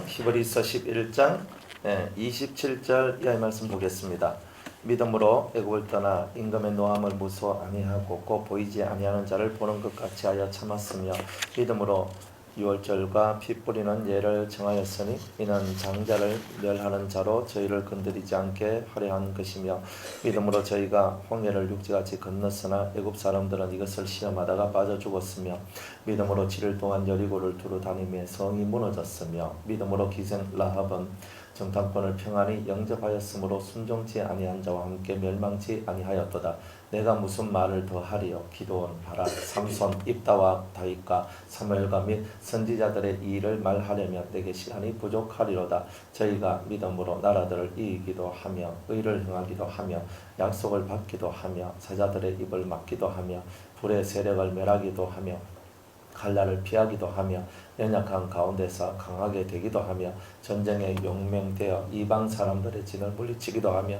히브리서 11장 27절 이하의 말씀 보겠습니다. 믿음으로 애굽을 떠나 임금의 노함을 무서워 아니하고 곧 보이지 아니하는 자를 보는 것 같이 하여 참았으며 믿음으로 유월절과 피 뿌리는 예를 정하였으니 이는 장자를 멸하는 자로 저희를 건드리지 않게 하려 한 것이며 믿음으로 저희가 홍해를 육지같이 건넜으나 애굽 사람들은 이것을 시험하다가 빠져 죽었으며 믿음으로 7일 동안 여리고를 두루 다니며 성이 무너졌으며 믿음으로 기생 라합은 정탐꾼을 평안히 영접하였으므로 순종치 아니한 자와 함께 멸망치 아니하였도다. 내가 무슨 말을 더 하리요? 기드온, 바락, 삼손, 입다와 다윗과 사무엘과 및 선지자들의 일을 말하려면 내게 시간이 부족하리로다. 저희가 믿음으로 나라들을 이기기도 하며 의를 행하기도 하며 약속을 받기도 하며 사자들의 입을 막기도 하며 불의 세력을 멸하기도 하며 칼날을 피하기도 하며 연약한 가운데서 강하게 되기도 하며 전쟁에 용맹되어 이방 사람들의 진을 물리치기도 하며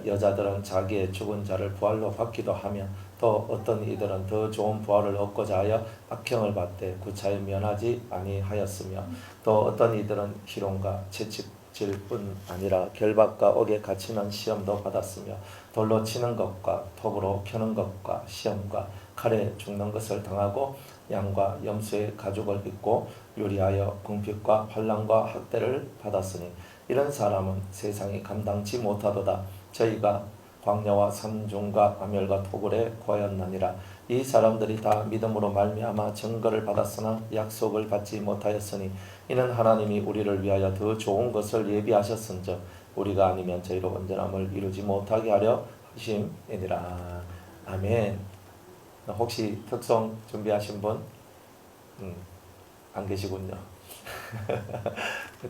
여자들은 자기의 죽은 자를 부활로 받기도 하며 또 어떤 이들은 더 좋은 부활을 얻고자 하여 악형을 받되 구차히 면하지 아니하였으며 또 어떤 이들은 희롱과 채찍질 뿐 아니라 결박과 옥에 갇히는 시험도 받았으며 돌로 치는 것과 톱으로 켜는 것과 시험과 칼에 죽는 것을 당하고 양과 염소의 가죽을 입고 요리하여 궁핍과 환난과 학대를 받았으니 이런 사람은 세상이 감당치 못하도다. 저희가 광야와 산중과 암열과 토굴에 구하였나니라. 이 사람들이 다 믿음으로 말미암아 증거를 받았으나 약속을 받지 못하였으니 이는 하나님이 우리를 위하여 더 좋은 것을 예비하셨은즉 우리가 아니면 저희로 온전함을 이루지 못하게 하려 하심이니라. 아멘. 혹시 특송 준비하신 분? 안 계시군요.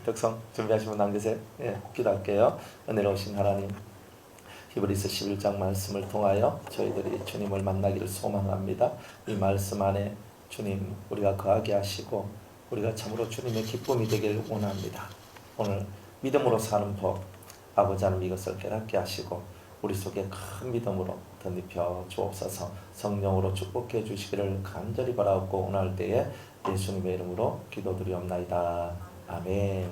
특송 준비하신 분 안 계세요? 기도할게요. 은혜로우신 하나님, 히브리서 11장 말씀을 통하여 저희들이 주님을 만나기를 소망합니다. 이 말씀 안에 주님 우리가 거하게 하시고 우리가 참으로 주님의 기쁨이 되기를 원합니다. 오늘 믿음으로 사는 법, 아버지 하나님 이것을 깨닫게 하시고 우리 속에 큰 믿음으로 덧입혀 주옵소서. 성령으로 축복해 주시기를 간절히 바라옵고 오늘 때에 예수님의 이름으로 기도드리옵나이다. 아멘.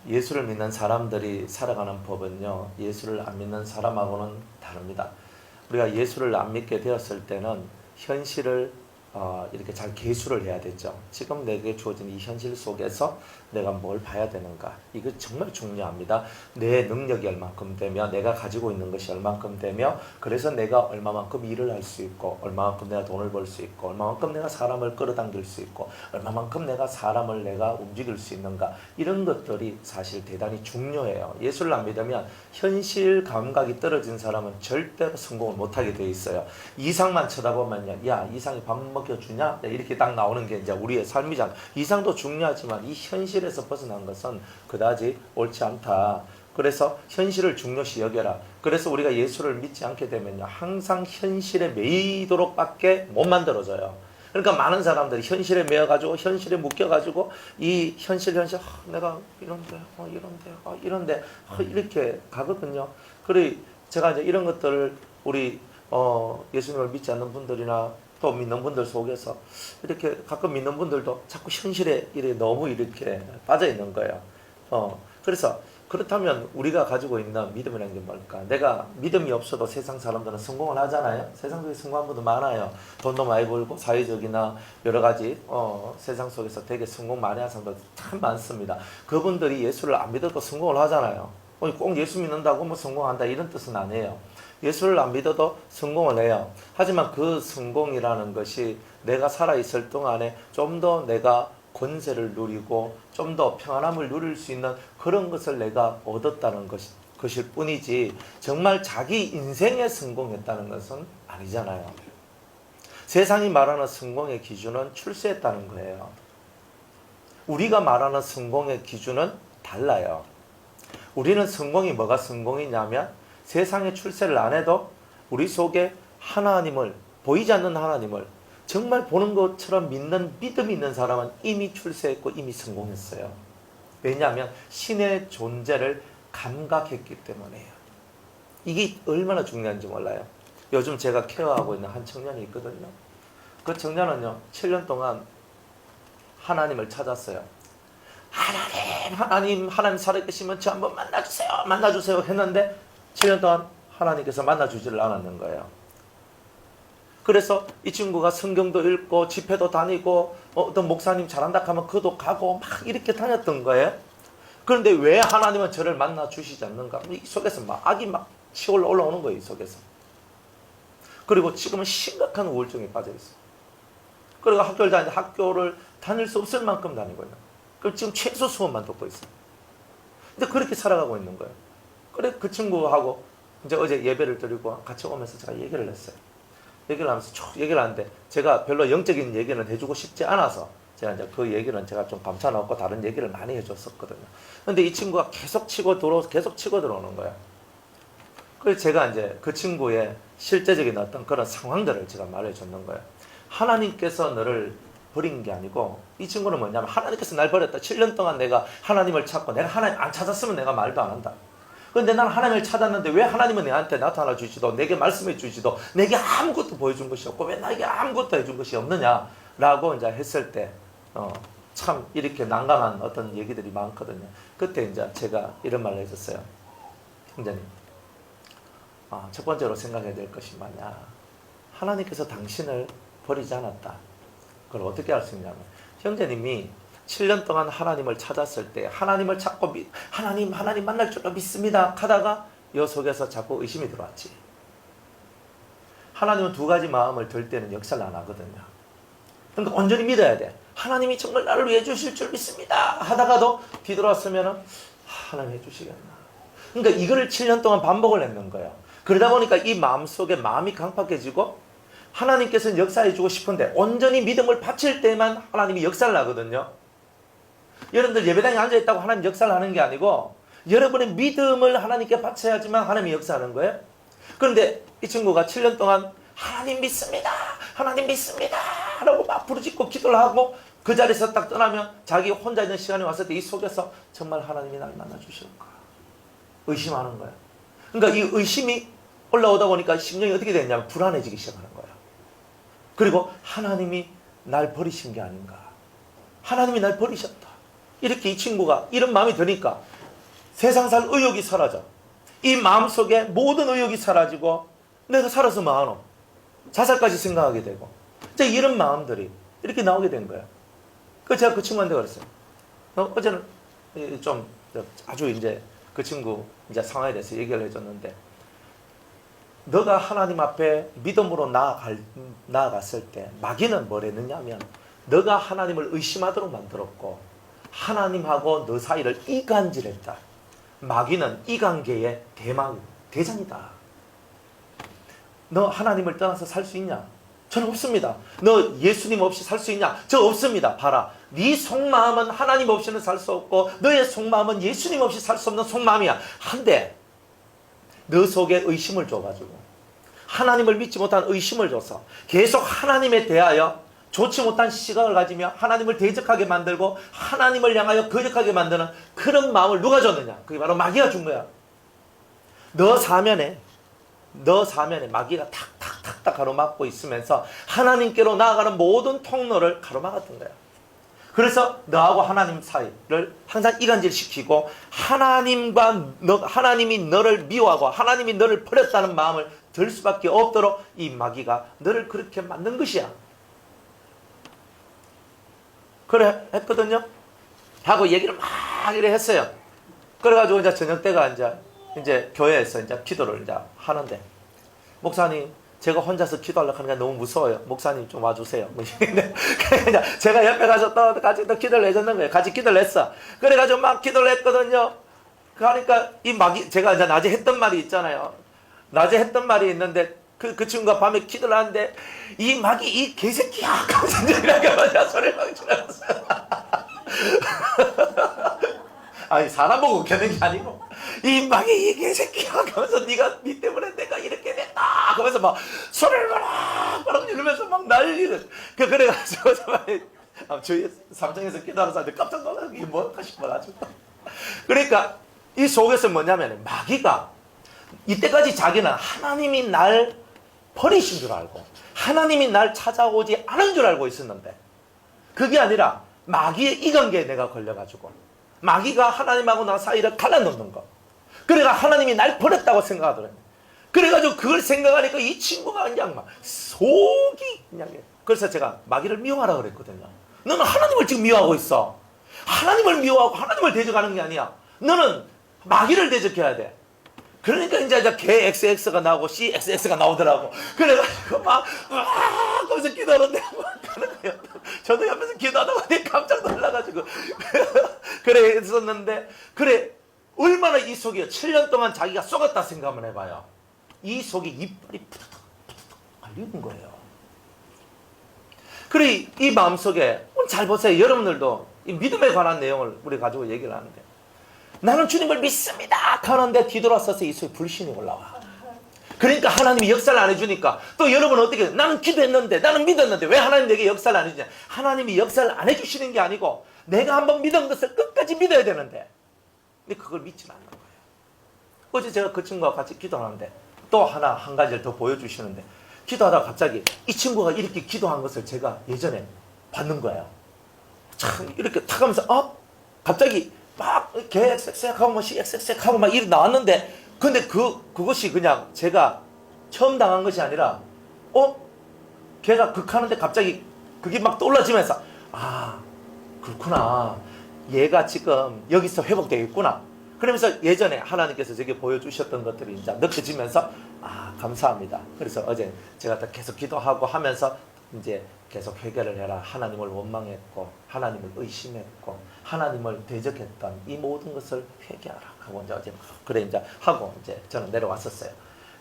예수를 믿는 사람들이 살아가는 법은요, 예수를 안 믿는 사람하고는 다릅니다. 우리가 예수를 안 믿게 되었을 때는 현실을 이렇게 잘 계수를 해야 되죠. 지금 내게 주어진 이 현실 속에서 내가 뭘 봐야 되는가, 이거 정말 중요합니다. 내 능력이 얼만큼 되며 내가 가지고 있는 것이 얼만큼 되며 그래서 내가 얼마만큼 일을 할 수 있고 얼마만큼 내가 돈을 벌 수 있고 얼마만큼 내가 사람을 끌어당길 수 있고 얼마만큼 내가 사람을 내가 움직일 수 있는가, 이런 것들이 사실 대단히 중요해요. 예수를 안 믿으면 현실 감각이 떨어진 사람은 절대로 성공을 못하게 돼 있어요. 이상만 쳐다보면요, 야 이상이 밥 먹여주냐? 이렇게 딱 나오는 게 이제 우리의 삶이잖아. 이상도 중요하지만 이 현실에서 벗어난 것은 그다지 옳지 않다. 그래서 현실을 중요시 여겨라. 그래서 우리가 예수를 믿지 않게 되면요, 항상 현실에 매이도록 밖에 못 만들어져요. 그러니까 많은 사람들이 현실에 매여가지고 현실에 묶여가지고 이 현실 내가 이런데 이렇게 가거든요. 그래 제가 이제 이런 것들을 우리 예수님을 믿지 않는 분들이나 또 믿는 분들 속에서 이렇게 가끔 믿는 분들도 자꾸 현실에 이렇게 너무 이렇게 빠져 있는 거예요. 그래서 그렇다면 우리가 가지고 있는 믿음이라는 게 뭘까? 내가 믿음이 없어도 세상 사람들은 성공을 하잖아요. 세상 속에 성공한 분도 많아요. 돈도 많이 벌고 사회적이나 여러 가지 세상 속에서 되게 성공 많이 하는 사람들 참 많습니다. 그분들이 예수를 안 믿어도 성공을 하잖아요. 꼭 예수 믿는다고 뭐 성공한다 이런 뜻은 아니에요. 예수를 안 믿어도 성공을 해요. 하지만 그 성공이라는 것이 내가 살아있을 동안에 좀 더 내가 권세를 누리고 좀 더 평안함을 누릴 수 있는 그런 것을 내가 얻었다는 것일 뿐이지 정말 자기 인생에 성공했다는 것은 아니잖아요. 세상이 말하는 성공의 기준은 출세했다는 거예요. 우리가 말하는 성공의 기준은 달라요. 우리는 성공이 뭐가 성공이냐면 세상에 출세를 안 해도 우리 속에 하나님을, 보이지 않는 하나님을 정말 보는 것처럼 믿는 믿음이 있는 사람은 이미 출세했고 이미 성공했어요. 왜냐하면 신의 존재를 감각했기 때문에요. 이게 얼마나 중요한지 몰라요. 요즘 제가 케어하고 있는 한 청년이 있거든요. 그 청년은요 7년 동안 하나님을 찾았어요. 하나님 살아계시면 저 한번 만나주세요 했는데 7년 동안 하나님께서 만나주지를 않았는 거예요. 그래서 이 친구가 성경도 읽고 집회도 다니고 어떤 목사님 잘한다 하면 그도 가고 막 이렇게 다녔던 거예요. 그런데 왜 하나님은 저를 만나주시지 않는가? 이 속에서 막 악이 막 치올라 올라오는 거예요. 이 속에서. 그리고 지금은 심각한 우울증에 빠져 있어요. 그리고 학교를 다닐 수 없을 만큼 다니고 있는 거예요. 그럼 지금 최소 수업만 듣고 있어요. 근데 그렇게 살아가고 있는 거예요. 그래 그 친구하고 이제 어제 예배를 드리고 같이 오면서 제가 얘기를 했어요. 얘기를 하면서 쭉 얘기를 하는데 제가 별로 영적인 얘기는 해주고 싶지 않아서 제가 이제 그 얘기는 제가 좀 감춰놓고 다른 얘기를 많이 해줬었거든요. 근데 이 친구가 계속 치고 들어오는 거예요. 그래서 제가 이제 그 친구의 실제적인 어떤 그런 상황들을 제가 말해줬는 거예요. 하나님께서 너를 버린 게 아니고 이 친구는 뭐냐면 하나님께서 날 버렸다. 7년 동안 내가 하나님을 찾고 내가 하나님 안 찾았으면 내가 말도 안 한다. 그런데 난 하나님을 찾았는데 왜 하나님은 내한테 나타나 주시도 내게 말씀해 주시도 내게 아무것도 보여준 것이 없고 왜 나에게 아무것도 해준 것이 없느냐라고 이제 했을 때 참 이렇게 난감한 어떤 얘기들이 많거든요. 그때 이제 제가 이런 말을 해줬어요. 형제님, 첫 번째로 생각해야 될 것이 뭐냐? 하나님께서 당신을 버리지 않았다. 그걸 어떻게 알 수 있냐면 형제님이 7년 동안 하나님을 찾았을 때 하나님을 찾고 하나님 만날 줄로 믿습니다 하다가 이 속에서 자꾸 의심이 들어왔지. 하나님은 두 가지 마음을 들 때는 역사를 안 하거든요. 그러니까 온전히 믿어야 돼. 하나님이 정말 나를 위해 주실 줄 믿습니다 하다가도 뒤돌아서면 하나님 해주시겠나. 그러니까 이거를 7년 동안 반복을 했는 거예요. 그러다 보니까 이 마음속에 마음이 강팍해지고 하나님께서는 역사해주고 싶은데 온전히 믿음을 바칠 때만 하나님이 역사를 하거든요. 여러분들 예배당에 앉아있다고 하나님 역사를 하는 게 아니고 여러분의 믿음을 하나님께 바쳐야지만 하나님이 역사하는 거예요. 그런데 이 친구가 7년 동안 하나님 믿습니다 라고 막 부르짖고 기도를 하고 그 자리에서 딱 떠나면 자기 혼자 있는 시간이 왔을 때 이 속에서 정말 하나님이 나를 만나주실까 의심하는 거예요. 그러니까 이 의심이 올라오다 보니까 심령이 어떻게 됐냐면 불안해지기 시작하는 거예요. 그리고 하나님이 날 버리신 게 아닌가, 하나님이 날 버리셨다, 이렇게 이 친구가 이런 마음이 드니까 세상 살 의욕이 사라져. 이 마음속에 모든 의욕이 사라지고 내가 살아서 뭐하노, 자살까지 생각하게 되고 이제 이런 마음들이 이렇게 나오게 된 거예요. 그래서 제가 그 친구한테 그랬어요. 어제는 좀 아주 이제 그 친구 이제 상황에 대해서 얘기를 해줬는데, 너가 하나님 앞에 믿음으로 나아갔을 때 마귀는 뭘 했느냐면 너가 하나님을 의심하도록 만들었고 하나님하고 너 사이를 이간질했다. 마귀는 이간계의 대장이다. 너 하나님을 떠나서 살 수 있냐? 저는 없습니다. 너 예수님 없이 살 수 있냐? 저 없습니다. 봐라, 네 속마음은 하나님 없이는 살 수 없고 너의 속마음은 예수님 없이 살 수 없는 속마음이야. 한데 너 속에 의심을 줘가지고 하나님을 믿지 못한 의심을 줘서 계속 하나님에 대하여 좋지 못한 시각을 가지며 하나님을 대적하게 만들고 하나님을 향하여 거역하게 만드는 그런 마음을 누가 줬느냐? 그게 바로 마귀가 준 거야. 너 사면에 마귀가 탁탁탁탁 가로막고 있으면서 하나님께로 나아가는 모든 통로를 가로막았던 거야. 그래서 너하고 하나님 사이를 항상 이간질시키고 하나님이 너를 미워하고 하나님이 너를 버렸다는 마음을 들 수밖에 없도록 이 마귀가 너를 그렇게 만든 것이야. 그래 했거든요. 하고 얘기를 막 이래 했어요. 그래가지고 이제 저녁 때가 이제 교회에서 이제 기도를 이제 하는데, 목사님 제가 혼자서 기도하려고 하니까 너무 무서워요. 목사님 좀 와주세요. 제가 옆에 가서 또 같이 또 기도를 해줬는 거예요. 같이 기도를 했어. 그래가지고 막 기도를 했거든요. 그러니까 이 마귀, 제가 이제 낮에 했던 말이 있잖아요. 낮에 했던 말이 있는데 그 친구가 밤에 기도를 하는데 이 마귀 이 개새끼야 하면서 이렇게 맞아 소리를 막 지르면서 아니 사람 보고 웃기는 게 아니고 이 마귀 이 개새끼야 하면서 네가 네 때문에 내가 이렇게 됐다 하면서 막 소리를 막 이러면서 막 난리를. 그래가지고 저희 삼성에서 기도하는 사람들 깜짝 놀라서 이게 뭘까 싶어가지고. 그러니까 이 속에서 뭐냐면 마귀가 이때까지 자기는 하나님이 날 버리신 줄 알고 하나님이 날 찾아오지 않은 줄 알고 있었는데, 그게 아니라 마귀에 익은 게 내가 걸려가지고 마귀가 하나님하고 나 사이를 갈라놓는 거. 그래가 하나님이 날 버렸다고 생각하더라고요. 그래가지고 그걸 생각하니까 이 친구가 그냥 막 속이 그냥. 그래서 제가 마귀를 미워하라 그랬거든요. 너는 하나님을 지금 미워하고 있어. 하나님을 미워하고 하나님을 대적하는 게 아니야. 너는 마귀를 대적해야 돼. 그러니까 이제 개 XX가 나오고 CXX가 나오더라고. 그래가지고 막 거기서 기도하는데 가는 거예요. 저도 옆에서 기도하다가 깜짝 놀라가지고 그래 했었는데, 그래 얼마나 이 속이 7년 동안 자기가 속았다 생각을 해봐요. 이 속에 이빨이 푸드득 말리는 거예요. 그래 이 마음속에 잘 보세요. 여러분들도 이 믿음에 관한 내용을 우리 가지고 얘기를 하는데, 나는 주님을 믿습니다 하는데 뒤돌아서서 이 속에 불신이 올라와. 그러니까 하나님이 역사를 안 해주니까 또 여러분은 어떻게 해요? 나는 기도했는데 나는 믿었는데 왜 하나님 내게 역사를 안 해주냐. 하나님이 역사를 안 해주시는 게 아니고 내가 한번 믿은 것을 끝까지 믿어야 되는데, 근데 그걸 믿지 않는 거예요. 어제 제가 그 친구와 같이 기도하는데 또 한 가지를 더 보여주시는데, 기도하다가 갑자기 이 친구가 이렇게 기도한 것을 제가 예전에 봤는 거예요. 참 이렇게 탁 하면서 갑자기 막 개 섹섹하고 뭐 섹섹하고 막 이렇게 나왔는데, 근데 그것이 그냥 제가 처음 당한 것이 아니라 걔가 극하는데 갑자기 그게 막 떠올라지면서 그렇구나, 얘가 지금 여기서 회복되겠구나. 그러면서 예전에 하나님께서 제게 보여주셨던 것들이 이제 느껴지면서 감사합니다. 그래서 어제 제가 계속 기도하고 하면서 이제 계속 회개를 해라. 하나님을 원망했고 하나님을 의심했고 하나님을 대적했던 이 모든 것을 회개하라 하고 이제 어제 그래 이제 하고 이제 저는 내려왔었어요.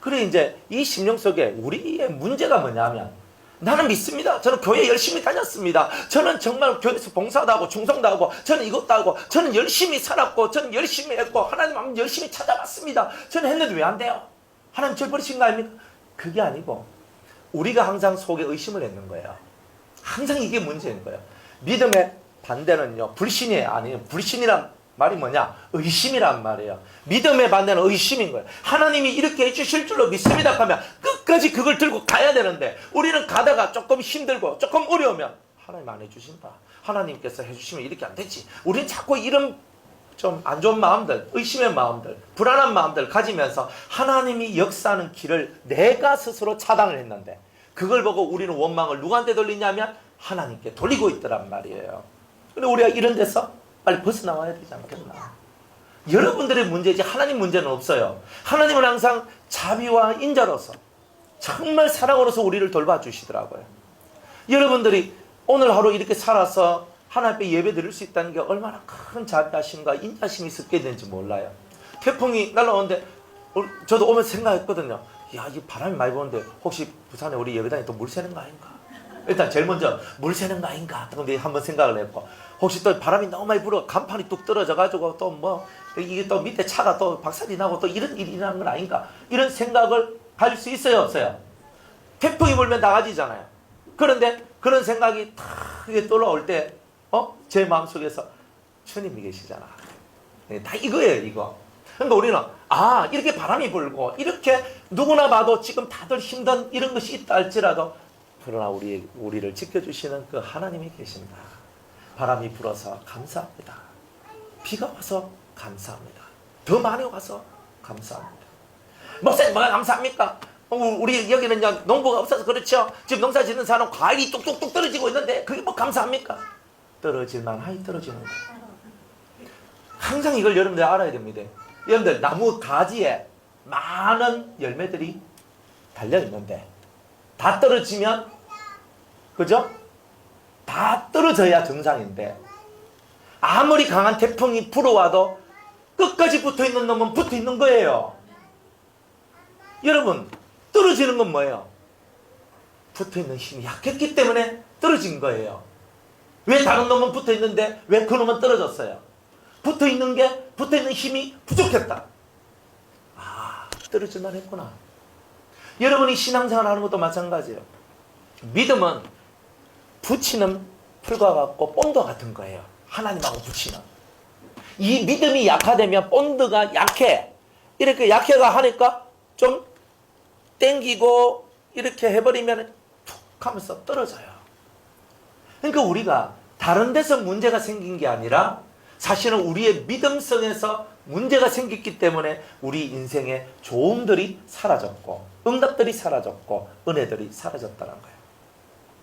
그래 이제 이 심령 속에 우리의 문제가 뭐냐면, 나는 믿습니다. 저는 교회 열심히 다녔습니다. 저는 정말 교회에서 봉사도 하고 충성도 하고 저는 이것도 하고 저는 열심히 살았고 저는 열심히 했고 하나님 한번 열심히 찾아봤습니다. 저는 했는데 왜 안 돼요? 하나님 절 버리신 거 아닙니까? 그게 아니고 우리가 항상 속에 의심을 했는 거예요. 항상 이게 문제인 거예요. 믿음의 반대는요, 불신이 아니에요. 불신이란 말이 뭐냐? 의심이란 말이에요. 믿음의 반대는 의심인 거예요. 하나님이 이렇게 해주실 줄로 믿습니다 하면 끝까지 그걸 들고 가야 되는데, 우리는 가다가 조금 힘들고 조금 어려우면 하나님 안 해주신다. 하나님께서 해주시면 이렇게 안 되지. 우리는 자꾸 이런 좀 안 좋은 마음들, 의심의 마음들, 불안한 마음들 가지면서 하나님이 역사하는 길을 내가 스스로 차단을 했는데, 그걸 보고 우리는 원망을 누구한테 돌리냐면 하나님께 돌리고 있더란 말이에요. 근데 우리가 이런 데서 빨리 벗어나와야 되지 않겠나. 여러분들의 문제지 하나님 문제는 없어요. 하나님은 항상 자비와 인자로서 정말 사랑으로서 우리를 돌봐주시더라고요. 여러분들이 오늘 하루 이렇게 살아서 하나님 앞에 예배 드릴 수 있다는 게 얼마나 큰 자비하심과 인자심이 있었게 되는지 몰라요. 태풍이 날라오는데 저도 오면서 생각했거든요. 야, 이 바람이 많이 부는데 혹시 부산에 우리 예배당에 또 물 새는 거 아닌가? 일단 제일 먼저 물 새는 거 아닌가? 근데 한번 생각을 했고, 혹시 또 바람이 너무 많이 불어 간판이 뚝 떨어져가지고 또 뭐 이게 또 밑에 차가 또 박살이 나고 또 이런 일이 일어나는 건 아닌가? 이런 생각을 할 수 있어요, 없어요? 태풍이 불면 나가지잖아요. 그런데 그런 생각이 탁 떠올라올 때 제 마음속에서 주님이 계시잖아. 다 이거예요, 이거. 그러니까 우리는 이렇게 바람이 불고 이렇게 누구나 봐도 지금 다들 힘든 이런 것이 있다 할지라도, 그러나 우리를 지켜주시는 그 하나님이 계신다. 바람이 불어서 감사합니다. 비가 와서 감사합니다. 더 많이 와서 감사합니다. 목사님 뭐가 감사합니까? 우리 여기는 농부가 없어서 그렇죠. 지금 농사 짓는 사람 과일이 뚝뚝뚝 떨어지고 있는데 그게 뭐 감사합니까? 떨어질만 하니 떨어지는 거예요. 항상 이걸 여러분들 알아야 됩니다. 여러분들 나무 가지에 많은 열매들이 달려있는데 다 떨어지면, 그죠? 다 떨어져야 정상인데, 아무리 강한 태풍이 불어와도 끝까지 붙어있는 놈은 붙어있는 거예요. 여러분, 떨어지는 건 뭐예요? 붙어있는 힘이 약했기 때문에 떨어진 거예요. 왜 다른 놈은 붙어있는데 왜 그 놈은 떨어졌어요? 붙어있는 힘이 부족했다. 떨어질만 했구나. 여러분이 신앙생활 하는 것도 마찬가지예요. 믿음은 붙이는 풀과 같고 본드와 같은 거예요. 하나님하고 붙이는. 이 믿음이 약화되면 본드가 약해. 이렇게 약해가 하니까 좀 땡기고 이렇게 해버리면 툭 하면서 떨어져요. 그러니까 우리가 다른 데서 문제가 생긴 게 아니라 사실은 우리의 믿음성에서 문제가 생겼기 때문에 우리 인생에 좋음들이 사라졌고 응답들이 사라졌고 은혜들이 사라졌다는 거예요.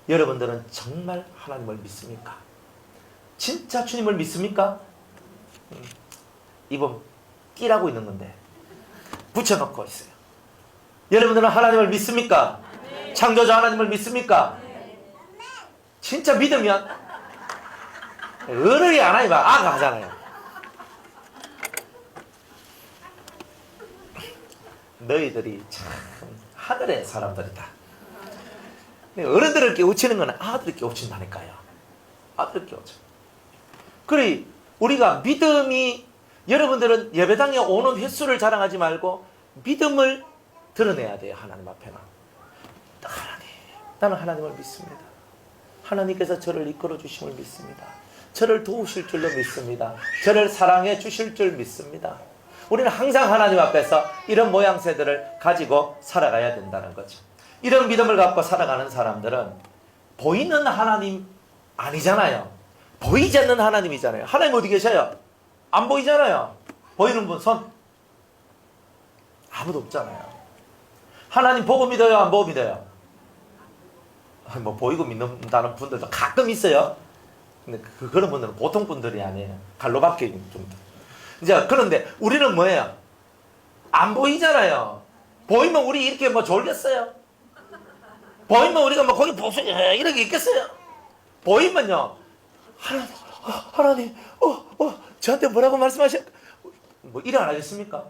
여러분들은 정말 하나님을 믿습니까? 진짜 주님을 믿습니까? 이번 띠라고 있는 건데 붙여놓고 있어요. 여러분들은 하나님을 믿습니까? 네. 창조자 하나님을 믿습니까? 네. 진짜 믿으면 어른이 안 하니까 아가 하잖아요. 너희들이 참 하늘의 사람들이다. 어른들을 깨우치는 건 아들을 깨우친다니까요. 아들을 깨우쳐. 그래 우리가 믿음이, 여러분들은 예배당에 오는 횟수를 자랑하지 말고 믿음을 드러내야 돼요. 하나님 앞에는. 하나님, 나는 하나님을 믿습니다. 하나님께서 저를 이끌어 주심을 믿습니다. 저를 도우실 줄로 믿습니다. 저를 사랑해 주실 줄 믿습니다. 우리는 항상 하나님 앞에서 이런 모양새들을 가지고 살아가야 된다는 거죠. 이런 믿음을 갖고 살아가는 사람들은 보이는 하나님 아니잖아요. 보이지 않는 하나님이잖아요. 하나님 어디 계셔요? 안 보이잖아요. 보이는 분 손? 아무도 없잖아요. 하나님 보고 믿어요? 안 보고 믿어요? 뭐 보이고 믿는다는 분들도 가끔 있어요. 근데 그런 분들은 보통 분들이 아니에요. 갈로 박혀있는 분들. 이제 그런데 우리는 뭐예요? 안 보이잖아요. 보이면 우리 이렇게 뭐 졸겠어요? 보이면 우리가 뭐 거기 보수 이렇게 있겠어요? 보이면요, 하나님, 저한테 뭐라고 말씀하셨? 뭐 이래 안 하겠습니까?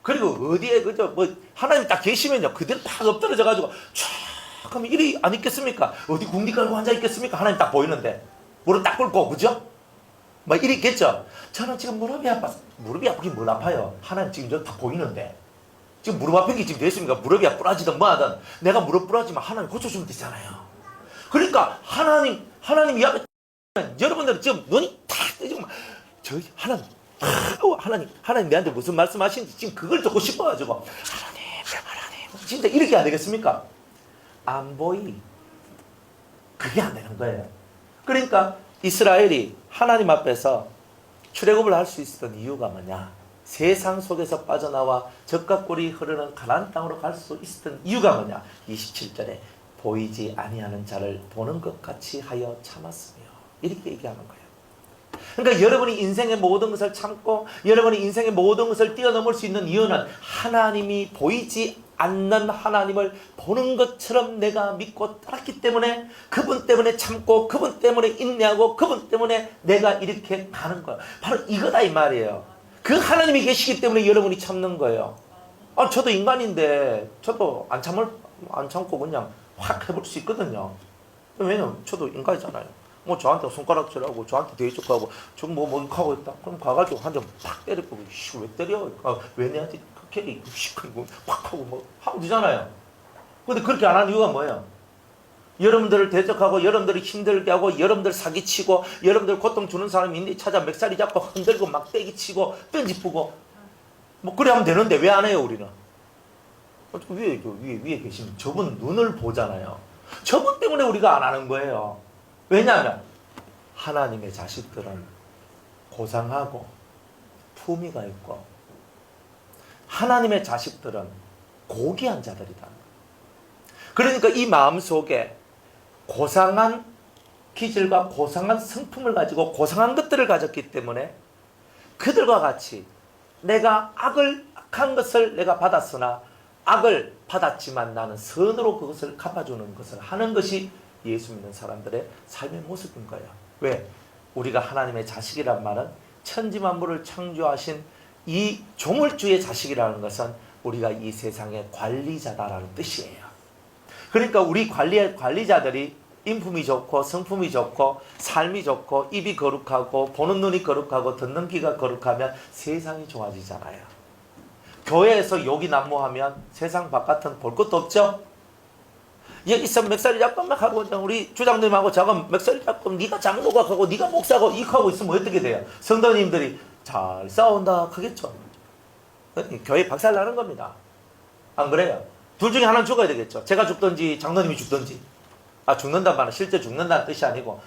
그리고 어디에 그저 뭐 하나님 딱 계시면요, 그대로 팍 엎드러져 가지고 촥 하면 이리 안 있겠습니까? 어디 궁디 깔고 앉아 있겠습니까? 하나님 딱 보이는데 무릎 딱 꿇고, 그죠? 막 이리 있겠죠? 저는 지금 무릎이 아파서. 무릎이 아프긴 뭘 아파요? 하나님 지금 저 다 보이는데. 지금 무릎 아픈 게 지금 됐습니까? 무릎이 부러지든 뭐 하든 내가 무릎 부러지면 하나님 고쳐주면 되잖아요. 그러니까 하나님 이 앞에 여러분들은 지금 눈이 탁 뜨지고 저희 하나님 내한테 무슨 말씀하시는지 지금 그걸 듣고 싶어가지고 하나님 진짜 이렇게 안 되겠습니까? 안 보이. 그게 안 되는 거예요. 그러니까 이스라엘이 하나님 앞에서 출애굽을 할 수 있었던 이유가 뭐냐? 세상 속에서 빠져나와 젖과 꿀이 흐르는 가나안 땅으로 갈 수 있었던 이유가 뭐냐? 27절에 보이지 아니하는 자를 보는 것 같이 하여 참았으며, 이렇게 얘기하는 거예요. 그러니까 여러분이 인생의 모든 것을 참고 여러분이 인생의 모든 것을 뛰어넘을 수 있는 이유는 하나님이 보이지 않는 하나님을 보는 것처럼 내가 믿고 따랐기 때문에, 그분 때문에 참고 그분 때문에 인내하고 그분 때문에 내가 이렇게 가는 거예요. 바로 이거다 이 말이에요. 그 하나님이 계시기 때문에 여러분이 참는 거예요. 저도 인간인데 저도 안 참고 그냥 확 해볼 수 있거든요. 왜냐면 저도 인간이잖아요. 뭐 저한테 손가락질하고 저한테 대적하고 저 뭐 하고 있다. 그럼 가가지고 한 점 팍 때리고, 왜 때려? 왜 내한테 그렇게 팍 하고 뭐 하면 되잖아요. 근데 그렇게 안 하는 이유가 뭐예요? 여러분들을 대적하고 여러분들을 힘들게 하고 여러분들 사기치고 여러분들 고통 주는 사람이 있는데 찾아 맥살이 잡고 흔들고 막 떼기치고 던지푸고 뭐 그래 하면 되는데 왜 안 해요 우리는? 위에 계신 저분 눈을 보잖아요. 저분 때문에 우리가 안 하는 거예요. 왜냐하면 하나님의 자식들은 고상하고 품위가 있고 하나님의 자식들은 고귀한 자들이다. 그러니까 이 마음속에 고상한 기질과 고상한 성품을 가지고 고상한 것들을 가졌기 때문에 그들과 같이 내가 악한 것을 내가 받았으나 악을 받았지만 나는 선으로 그것을 갚아주는 것을 하는 것이 예수 믿는 사람들의 삶의 모습인 거예요. 왜? 우리가 하나님의 자식이란 말은 천지만물을 창조하신 이 조물주의 자식이라는 것은 우리가 이 세상의 관리자다라는 뜻이에요. 그러니까 우리 관리자들이 인품이 좋고 성품이 좋고 삶이 좋고 입이 거룩하고 보는 눈이 거룩하고 듣는 귀가 거룩하면 세상이 좋아지잖아요. 교회에서 욕이 난무하면 세상 바깥은 볼 것도 없죠. 여기서 맥살이 잡고 막 하고 우리 주장님하고 저거 맥살이 잡고 네가 장로가 하고 네가 목사고 이하고 있으면 어떻게 돼요? 성도님들이 잘 싸운다 하겠죠. 교회 박살 나는 겁니다. 안 그래요? 둘 중에 하나는 죽어야 되겠죠. 제가 죽든지 장로님이 죽든지. 죽는다는 말은 실제 죽는다는 뜻이 아니고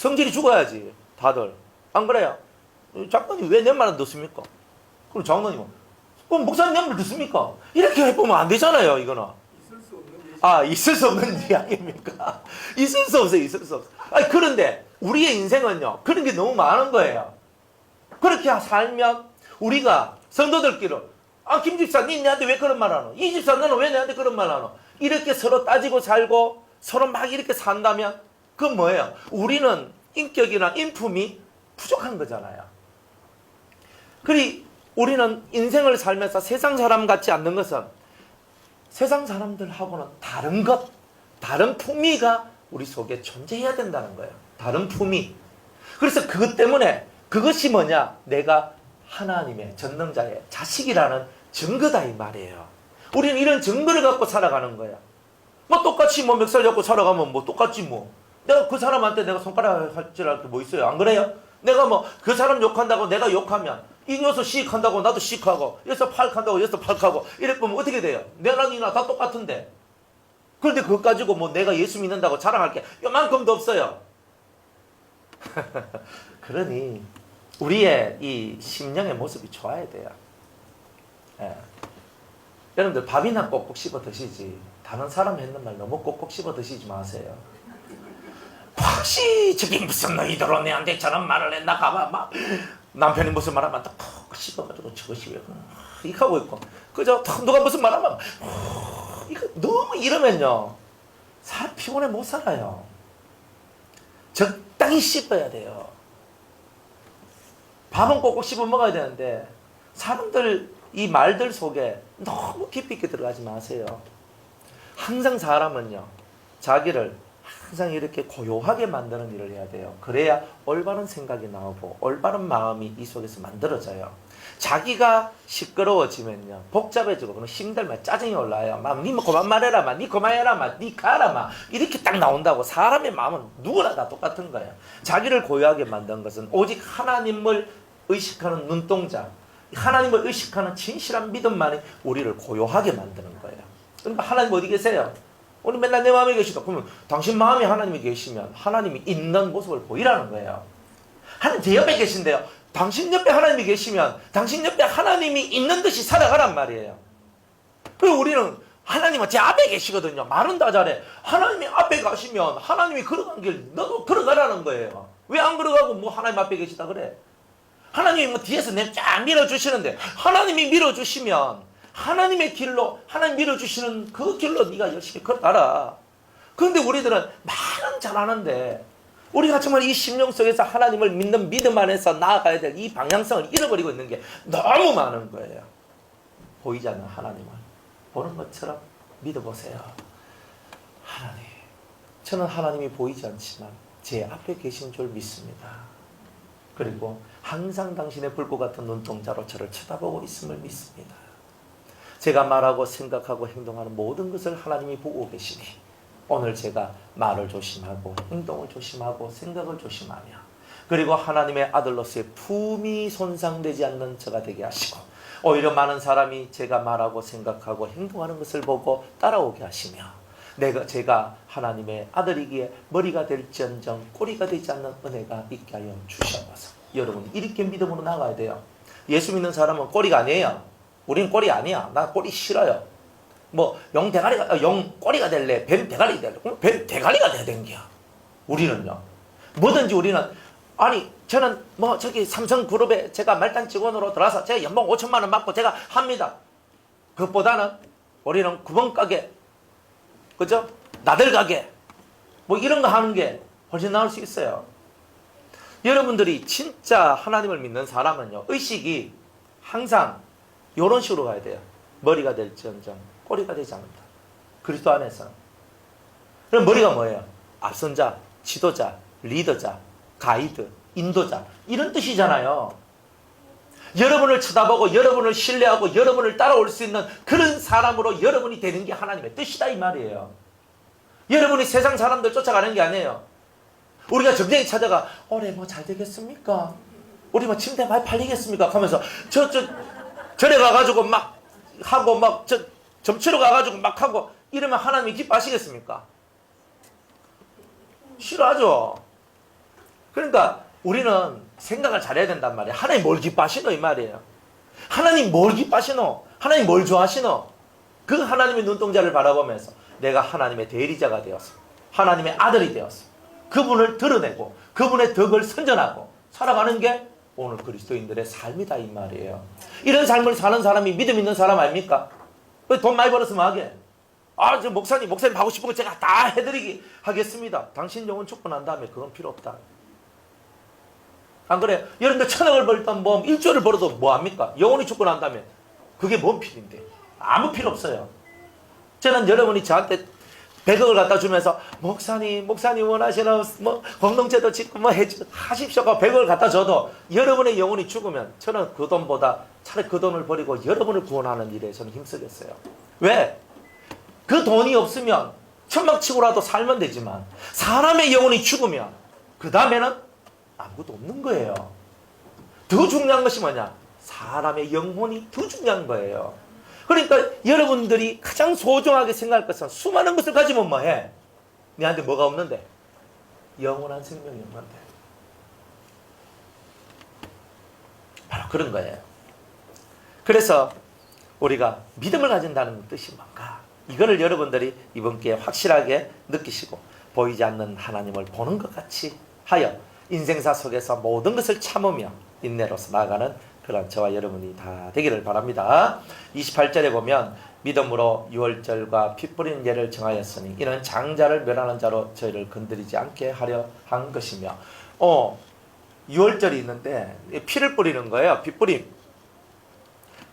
성질이 죽어야지. 다들. 안 그래요? 장로님 왜 내 말 안 듣습니까? 그럼 장로님은 그럼 목사님 내 말 듣습니까? 이렇게 해보면 안 되잖아요. 이거는. 있을 수 없는 이야기입니까? 있을 수 없어요. 있을 수 없어. 아니 그런데 우리의 인생은요. 그런 게 너무 많은 거예요. 그렇게 살면 우리가 성도들끼리 김 집사 니 내한테 왜 그런 말 하노? 이 집사 너는 왜 내한테 그런 말 하노? 이렇게 서로 따지고 살고 서로 막 이렇게 산다면 그건 뭐예요? 우리는 인격이나 인품이 부족한 거잖아요. 그리 우리는 인생을 살면서 세상 사람 같지 않는 것은 세상 사람들하고는 다른 것, 다른 품위가 우리 속에 존재해야 된다는 거예요. 다른 품위. 그래서 그것 때문에 그것이 뭐냐? 내가 하나님의 전능자의 자식이라는 증거다 이 말이에요. 우리는 이런 증거를 갖고 살아가는 거야. 뭐 똑같이 뭐 멱살 잡고 살아가면 뭐 똑같지 뭐. 내가 그 사람한테 내가 손가락 할줄 게 뭐 있어요? 안 그래요? 내가 뭐 그 사람 욕한다고 내가 욕하면 이 녀석 시익한다고 나도 시익하고 여기서 팔한다고 여기서 팔하고 이래 보면 어떻게 돼요? 내나 니나 다 똑같은데. 그런데 그것 가지고 뭐 내가 예수 믿는다고 자랑할 게 요만큼도 없어요. 그러니 우리의 이 심령의 모습이 좋아야 돼요. 예. 여러분들 밥이나 꼭꼭 씹어 드시지 다른 사람 했는 말 너무 꼭꼭 씹어 드시지 마세요. 혹시 저기 무슨 너희들로 내한테 저런 말을 했나 가봐 막 남편이 무슨 말하면 톡 씹어가지고 저것이 왜 이렇게 하고 있고 그저 누가 무슨 말하면 이거 너무 이러면요 사람 피곤해 못 살아요. 적당히 씹어야 돼요. 밥은 꼭꼭 씹어 먹어야 되는데 사람들 이 말들 속에 너무 깊이 있게 들어가지 마세요. 항상 사람은요 자기를 항상 이렇게 고요하게 만드는 일을 해야 돼요. 그래야 올바른 생각이 나오고 올바른 마음이 이 속에서 만들어져요. 자기가 시끄러워지면요 복잡해지고 그러면 힘들면 짜증이 올라요. 막 니 뭐 그만 말해라 막 니 그만해라 막 니 가라 막 이렇게 딱 나온다고. 사람의 마음은 누구나 다 똑같은 거예요. 자기를 고요하게 만든 것은 오직 하나님을 의식하는 눈동자, 하나님을 의식하는 진실한 믿음만이 우리를 고요하게 만드는 거예요. 그러니까 하나님 어디 계세요? 오늘 맨날 내 마음에 계시다. 그러면 당신 마음에 하나님이 계시면 하나님이 있는 모습을 보이라는 거예요. 하나님 제 옆에 계신데요. 당신 옆에 하나님이 계시면 당신 옆에 하나님이 있는 듯이 살아가란 말이에요. 그리고 우리는 하나님은 제 앞에 계시거든요. 말은 다 잘해. 하나님이 앞에 가시면 하나님이 걸어간 길 너도 걸어가라는 거예요. 왜 안 걸어가고 뭐 하나님 앞에 계시다 그래? 하나님이 뭐 뒤에서 내 쫙 밀어주시는데 하나님이 밀어주시면 하나님의 길로 하나님 밀어주시는 그 길로 네가 열심히 걸어가라. 그런데 우리들은 말은 잘하는데 우리가 정말 이 심령 속에서 하나님을 믿는 믿음 안에서 나아가야 될 이 방향성을 잃어버리고 있는 게 너무 많은 거예요. 보이지 않는 하나님을 보는 것처럼 믿어보세요. 하나님, 저는 하나님이 보이지 않지만 제 앞에 계신 줄 믿습니다. 그리고 항상 당신의 불꽃 같은 눈동자로 저를 쳐다보고 있음을 믿습니다. 제가 말하고 생각하고 행동하는 모든 것을 하나님이 보고 계시니 오늘 제가 말을 조심하고 행동을 조심하고 생각을 조심하며 그리고 하나님의 아들로서의 품이 손상되지 않는 저가 되게 하시고 오히려 많은 사람이 제가 말하고 생각하고 행동하는 것을 보고 따라오게 하시며 제가 하나님의 아들이기에 머리가 될지언정 꼬리가 되지 않는 은혜가 있게 하여 주시옵소서. 여러분 이렇게 믿음으로 나가야 돼요. 예수 믿는 사람은 꼬리가 아니에요. 우리는 꼬리 아니야. 나 꼬리 싫어요. 뭐 용 꼬리가 될래? 뱀 대가리 될래? 뱀 대가리가 돼야 되는 거야. 우리는요. 뭐든지 우리는 아니 저는 뭐 저기 삼성그룹에 제가 말단 직원으로 들어와서 제가 연봉 5천만 원 받고 제가 합니다. 그것보다는 우리는 구멍가게 그죠? 나들가게 뭐 이런 거 하는 게 훨씬 나을 수 있어요. 여러분들이 진짜 하나님을 믿는 사람은요 의식이 항상 이런 식으로 가야 돼요. 머리가 될지언정 꼬리가 되지 않는다. 그리스도 안에서. 그럼 머리가 뭐예요? 앞선자, 지도자, 리더자, 가이드, 인도자 이런 뜻이잖아요. 여러분을 쳐다보고 여러분을 신뢰하고 여러분을 따라올 수 있는 그런 사람으로 여러분이 되는 게 하나님의 뜻이다 이 말이에요. 여러분이 세상 사람들 쫓아가는 게 아니에요. 우리가 점쟁이 찾아가 올해 뭐 잘 되겠습니까? 우리 뭐 침대 많이 팔리겠습니까? 하면서 절에 가가지고 막 하고 막 점치러 가가지고 막 하고 이러면 하나님이 기뻐하시겠습니까? 싫어하죠. 그러니까 우리는 생각을 잘해야 된단 말이에요. 하나님 뭘 기뻐하시노 이 말이에요. 하나님 뭘 기뻐하시노? 하나님 뭘 좋아하시노? 그 하나님의 눈동자를 바라보면서 내가 하나님의 대리자가 되었어. 하나님의 아들이 되었어. 그분을 드러내고 그분의 덕을 선전하고 살아가는 게 오늘 그리스도인들의 삶이다 이 말이에요. 이런 삶을 사는 사람이 믿음 있는 사람 아닙니까? 돈 많이 벌어서 뭐하게? 저 목사님 하고 싶은 거 제가 다 해드리기 하겠습니다. 당신 영혼 죽고 난 다음에 그건 필요 없다. 안 그래요? 여러분들 1,000억을 벌던 뭐 1조를 벌어도 뭐합니까? 영혼이 죽고 난 다음에 그게 뭔 필요인데? 아무 필요 없어요. 저는 여러분이 저한테 100억을 갖다 주면서 목사님 원하시는 뭐 공동체도 짓고 뭐 하십시오가 100억을 갖다 줘도 여러분의 영혼이 죽으면 저는 그 돈보다 차라리 그 돈을 버리고 여러분을 구원하는 일에 저는 힘쓰겠어요. 왜? 그 돈이 없으면 천막치고라도 살면 되지만 사람의 영혼이 죽으면 그 다음에는 아무것도 없는 거예요. 더 중요한 것이 뭐냐? 사람의 영혼이 더 중요한 거예요. 그러니까 여러분들이 가장 소중하게 생각할 것은 수많은 것을 가지면 뭐해? 내한테 뭐가 없는데? 영원한 생명이 없는데. 바로 그런 거예요. 그래서 우리가 믿음을 가진다는 뜻이 뭔가? 이거를 여러분들이 이번 기회에 확실하게 느끼시고 보이지 않는 하나님을 보는 것 같이 하여 인생사 속에서 모든 것을 참으며 인내로서 나아가는 그런 저와 여러분이 다 되기를 바랍니다. 28절에 보면 믿음으로 유월절과 피 뿌리는 예를 정하였으니 이는 장자를 멸하는 자로 저희를 건드리지 않게 하려 한 것이며 유월절이 있는데 피를 뿌리는 거예요. 피 뿌림.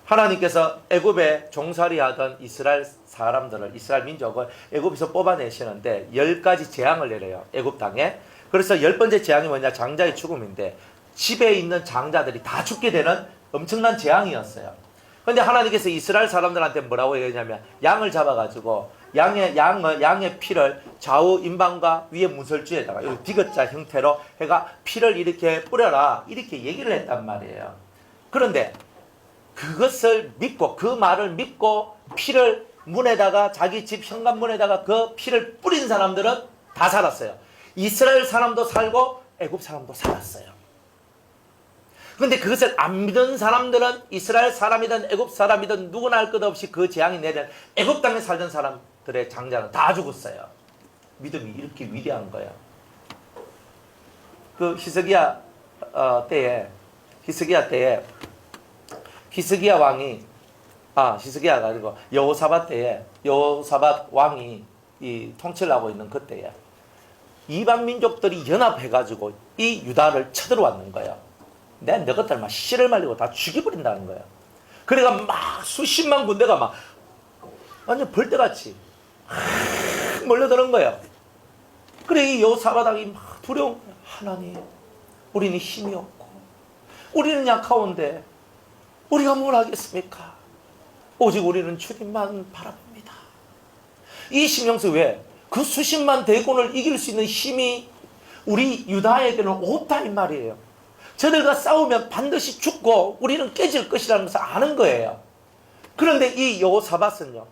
하나님께서 애굽에 종살이 하던 이스라엘 사람들을 이스라엘 민족을 애굽에서 뽑아내시는데 10가지 재앙을 내려요. 애굽 땅에. 그래서 10번째 재앙이 뭐냐? 장자의 죽음인데 집에 있는 장자들이 다 죽게 되는 엄청난 재앙이었어요. 그런데 하나님께서 이스라엘 사람들한테 뭐라고 얘기하냐면 양을 잡아가지고 양의 피를 좌우 임방과 위에 문설주에다가 디귿자 형태로 해가 피를 이렇게 뿌려라 이렇게 얘기를 했단 말이에요. 그런데 그것을 믿고 그 말을 믿고 피를 문에다가 자기 집 현관문에다가 그 피를 뿌린 사람들은 다 살았어요. 이스라엘 사람도 살고 애굽 사람도 살았어요. 그런데 그것을 안 믿은 사람들은 이스라엘 사람이든 애굽 사람이든 누구나 할 것 없이 그 재앙이 내린 애굽 땅에 살던 사람들의 장자는 다 죽었어요. 믿음이 이렇게 위대한 거예요. 그 히스기야 때에 히스기야 왕이 히스기야가 아니고 여호사밧 때에 여호사밧 왕이 이 통치를 하고 있는 그때에 이방 민족들이 연합해가지고 이 유다를 쳐들어왔는 거예요. 내가 너희들 막 씨를 말리고 다 죽여버린다는 거예요. 그래가 막 수십만 군대가 막 완전 벌떼같이 몰려드는 거예요. 그래 이 여호사밧 왕이 막 두려운 거예요. 하나님, 우리는 힘이 없고 우리는 약하온데 우리가 뭘 하겠습니까? 오직 우리는 주님만 바라봅니다. 이 신명서 왜? 그 수십만 대군을 이길 수 있는 힘이 우리 유다에게는 없다 이 말이에요. 저들과 싸우면 반드시 죽고 우리는 깨질 것이라는 것을 아는 거예요. 그런데 이 여호사밧은요,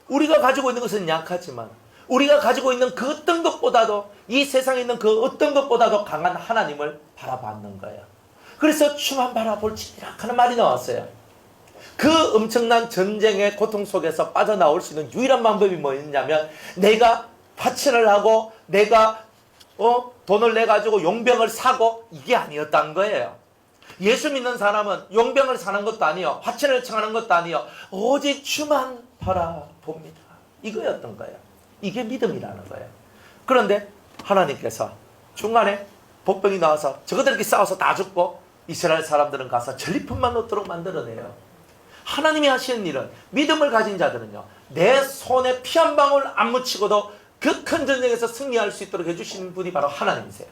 우리가 가지고 있는 것은 약하지만 우리가 가지고 있는 그 어떤 것보다도 이 세상에 있는 그 어떤 것보다도 강한 하나님을 바라봤는 거예요. 그래서 주만 바라볼지니라 하는 말이 나왔어요. 그 엄청난 전쟁의 고통 속에서 빠져나올 수 있는 유일한 방법이 뭐였냐면 내가 화친을 하고 내가 돈을 내가지고 용병을 사고 이게 아니었다는 거예요. 예수 믿는 사람은 용병을 사는 것도 아니요 화친을 청하는 것도 아니요 오직 주만 바라봅니다. 이거였던 거예요. 이게 믿음이라는 거예요. 그런데 하나님께서 중간에 복병이 나와서 저거들끼리 싸워서 다 죽고 이스라엘 사람들은 가서 전리품만 얻도록 만들어내요. 하나님이 하시는 일은 믿음을 가진 자들은요 내 손에 피 한 방울 안 묻히고도 그 큰 전쟁에서 승리할 수 있도록 해주시는 분이 바로 하나님이세요.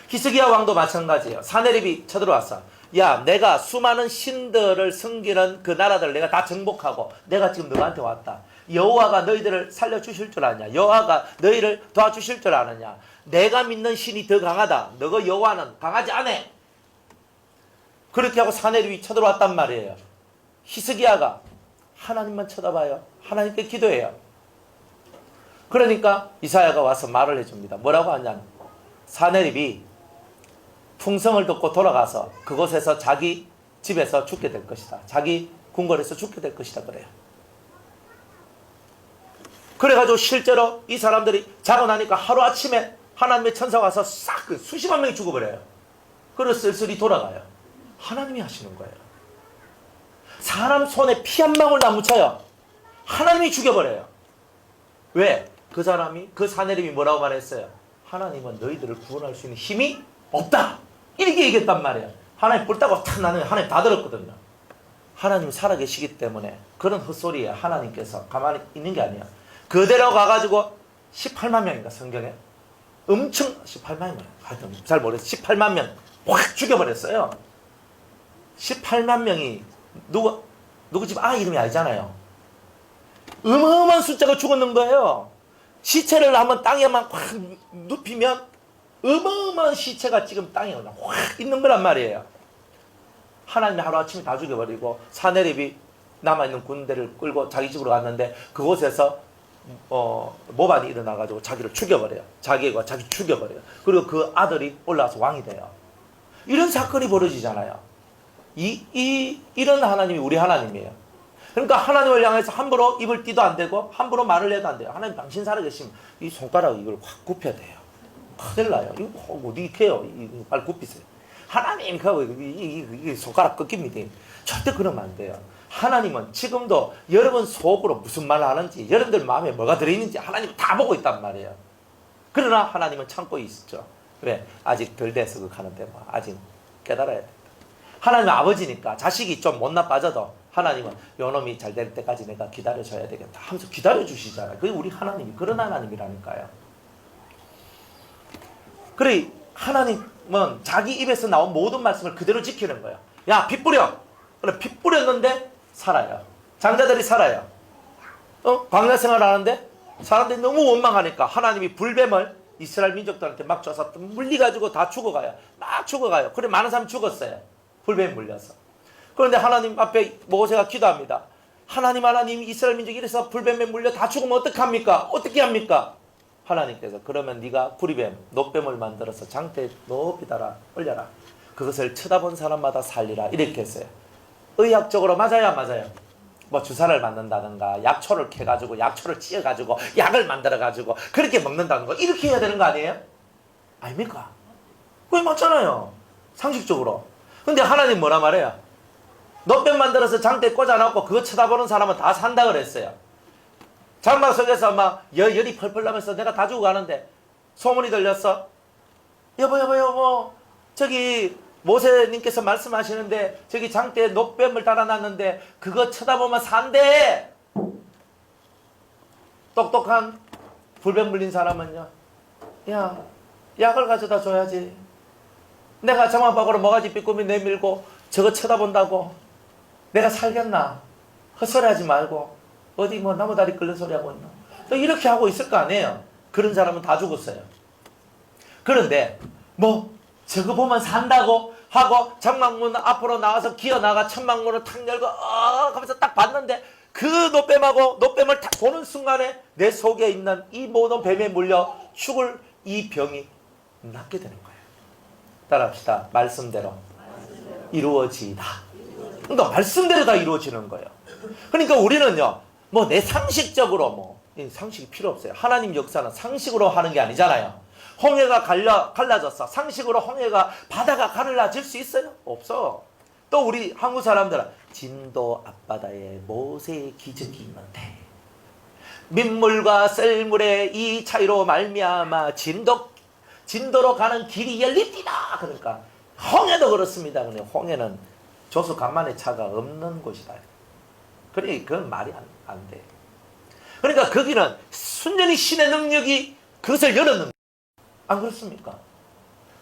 히스기야 왕도 마찬가지예요. 사내립이 쳐들어왔어. 야, 내가 수많은 신들을 섬기는 그 나라들을 내가 다 정복하고 내가 지금 너한테 왔다. 여호와가 너희들을 살려주실 줄 아냐? 여호와가 너희를 도와주실 줄 아느냐? 내가 믿는 신이 더 강하다. 너가 여호와는 강하지 않아. 그렇게 하고 사내립이 쳐들어왔단 말이에요. 히스기야가 하나님만 쳐다봐요. 하나님께 기도해요. 그러니까 이사야가 와서 말을 해줍니다. 뭐라고 하냐면 사내립이 풍성을 듣고 돌아가서 그곳에서 자기 집에서 죽게 될 것이다. 자기 궁궐에서 죽게 될 것이다. 그래요. 그래가지고 실제로 이 사람들이 자고 나니까 하루아침에 하나님의 천사가 와서 싹 수십만 명이 죽어버려요. 그래서 쓸쓸히 돌아가요. 하나님이 하시는 거예요. 사람 손에 피 한 방울 안 묻혀요. 하나님이 죽여버려요. 왜? 그 사람이, 그 사내림이 뭐라고 말했어요? 하나님은 너희들을 구원할 수 있는 힘이 없다. 이렇게 얘기했단 말이에요. 하나님 뿔따고 탁 나는 하나님 다 들었거든요. 하나님이 살아계시기 때문에 그런 헛소리에 하나님께서 가만히 있는 게 아니야. 그대로 가가지고 18만 명인가 성경에 엄청 18만 명 하여튼 잘 모르겠어요. 18만 명 확 죽여버렸어요. 18만 명이 누구 집 이름이 아니잖아요. 어마어마한 숫자가 죽었는 거예요. 시체를 한번 땅에만 확 눕히면 어마어마한 시체가 지금 땅에 그냥 확 있는 거란 말이에요. 하나님이 하루아침에 다 죽여버리고 사내립이 남아있는 군대를 끌고 자기 집으로 갔는데 그곳에서 모반이 일어나가지고 자기를 죽여버려요. 자기가 자기 죽여버려요. 그리고 그 아들이 올라와서 왕이 돼요. 이런 사건이 벌어지잖아요. 이런 하나님이 우리 하나님이에요. 그러니까 하나님을 향해서 함부로 입을 띠도 안 되고 함부로 말을 해도 안 돼요. 하나님 당신 살아계시면 이 손가락 이걸 확 굽혀야 돼요. 큰일 나요. 이거 어디 익혀요. 이거 빨리 굽히세요. 하나님 그거 이 손가락 꺾입니다. 절대 그러면 안 돼요. 하나님은 지금도 여러분 속으로 무슨 말을 하는지 여러분들 마음에 뭐가 들어있는지 하나님 다 보고 있단 말이에요. 그러나 하나님은 참고 있죠. 왜? 아직 덜 돼서 그렇게 하는데 뭐 아직 깨달아야 된다. 하나님은 아버지니까 자식이 좀 못나 빠져도 하나님은 요놈이 잘 될 때까지 내가 기다려줘야 되겠다 하면서 기다려주시잖아요. 그게 우리 하나님이 그런 하나님이라니까요. 그래 하나님은 자기 입에서 나온 모든 말씀을 그대로 지키는 거예요. 야, 피 뿌려. 그래, 피 뿌렸는데 살아요. 장자들이 살아요. 광야 생활 하는데 사람들이 너무 원망하니까 하나님이 불뱀을 이스라엘 민족들한테 막 쪄서 물리가지고 다 죽어가요. 막 죽어가요. 그래 많은 사람이 죽었어요. 불뱀 물려서. 그런데 하나님 앞에 모세가 기도합니다. 하나님 이스라엘 민족이 이래서 불뱀에 물려 다 죽으면 어떡합니까? 어떻게 합니까? 하나님께서 그러면 네가 구리뱀, 놋뱀을 만들어서 장대에 높이 달아 올려라. 그것을 쳐다본 사람마다 살리라. 이렇게 했어요. 의학적으로 맞아요, 안 맞아요? 뭐 주사를 맞는다든가 약초를 캐가지고 약초를 찧어가지고 약을 만들어가지고 그렇게 먹는다는 거 이렇게 해야 되는 거 아니에요? 아닙니까? 그게 맞잖아요. 상식적으로. 근데 하나님 뭐라 말해요? 놋뱀 만들어서 장대에 꽂아놓고 그거 쳐다보는 사람은 다 산다 그랬어요. 장막 속에서 막 열이 펄펄 나면서 내가 다 죽어가는데 소문이 들렸어. 여보 저기 모세님께서 말씀하시는데 저기 장대에 놋뱀을 달아놨는데 그거 쳐다보면 산대. 똑똑한 불뱀 물린 사람은요, 야 약을 가져다 줘야지. 내가 장막밖으로 모가지 삐꾸미 내밀고 저거 쳐다본다고 내가 살겠나? 헛소리하지 말고 어디 뭐 나무다리 끓는 소리 하고 있나? 또 이렇게 하고 있을 거 아니에요. 그런 사람은 다 죽었어요. 그런데 뭐 저거 보면 산다고 하고 장막문 앞으로 나와서 기어나가 천막문을 탁 열고 하면서 딱 봤는데 그 놋뱀을 탁 보는 순간에 내 속에 있는 이 모든 뱀에 물려 죽을 이 병이 낫게 되는 거예요. 따라합시다. 말씀대로 이루어지다. 그러니까 말씀대로 다 이루어지는 거예요. 그러니까 우리는요, 뭐 내 상식적으로 상식이 필요 없어요. 하나님 역사는 상식으로 하는 게 아니잖아요. 홍해가 갈라졌어. 상식으로 홍해가 바다가 갈라질 수 있어요? 없어. 또 우리 한국 사람들은 진도 앞바다에 모세의 기적이 있는데 민물과 셀물의 이 차이로 말미암아 진도로 가는 길이 열립니다. 그러니까 홍해도 그렇습니다. 근데 홍해는 조수 간만에 차가 없는 곳이다. 그래, 그건 말이 안 돼. 그러니까 거기는 순전히 신의 능력이 그것을 열었는, 안 그렇습니까?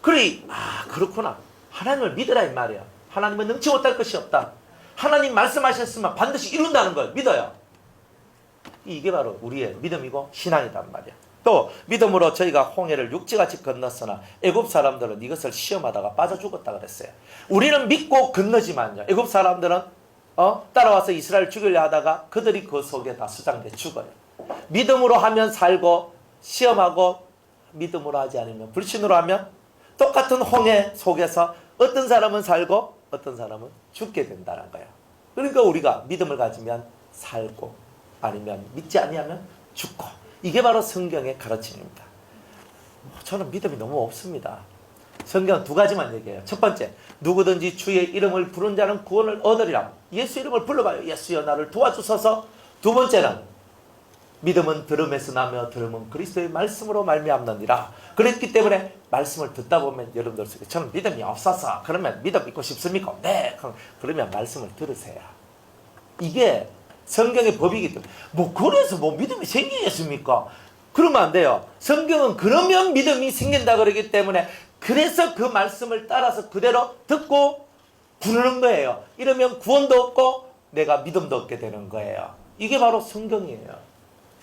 그래, 그렇구나. 하나님을 믿으라 이 말이야. 하나님은 능치 못할 것이 없다. 하나님 말씀하셨으면 반드시 이룬다는 걸 믿어요. 이게 바로 우리의 믿음이고 신앙이란 말이야. 또 믿음으로 저희가 홍해를 육지같이 건넜으나 애굽 사람들은 이것을 시험하다가 빠져 죽었다 그랬어요. 우리는 믿고 건너지만요, 애굽 사람들은 따라와서 이스라엘 죽이려 하다가 그들이 그 속에 다 수장돼 죽어요. 믿음으로 하면 살고, 시험하고 믿음으로 하지 않으면, 불신으로 하면 똑같은 홍해 속에서 어떤 사람은 살고 어떤 사람은 죽게 된다는 거예요. 그러니까 우리가 믿음을 가지면 살고 아니면 믿지 아니하면 죽고, 이게 바로 성경의 가르침입니다. 저는 믿음이 너무 없습니다. 성경은 두 가지만 얘기해요. 첫 번째, 누구든지 주의 이름을 부른 자는 구원을 얻으리라. 예수 이름을 불러봐요. 예수여 나를 도와주소서. 두 번째는 믿음은 들음에서 나며 들음은 그리스도의 말씀으로 말미암느니라. 그랬기 때문에 말씀을 듣다 보면 여러분들 속에 저는 믿음이 없어서, 그러면 믿음 믿고 싶습니까? 네. 그러면 말씀을 들으세요. 이게 성경의 법이기 때문에 그래서 믿음이 생기겠습니까? 그러면 안 돼요. 성경은 그러면 믿음이 생긴다 그러기 때문에, 그래서 그 말씀을 따라서 그대로 듣고 부르는 거예요. 이러면 구원도 얻고 내가 믿음도 얻게 되는 거예요. 이게 바로 성경이에요.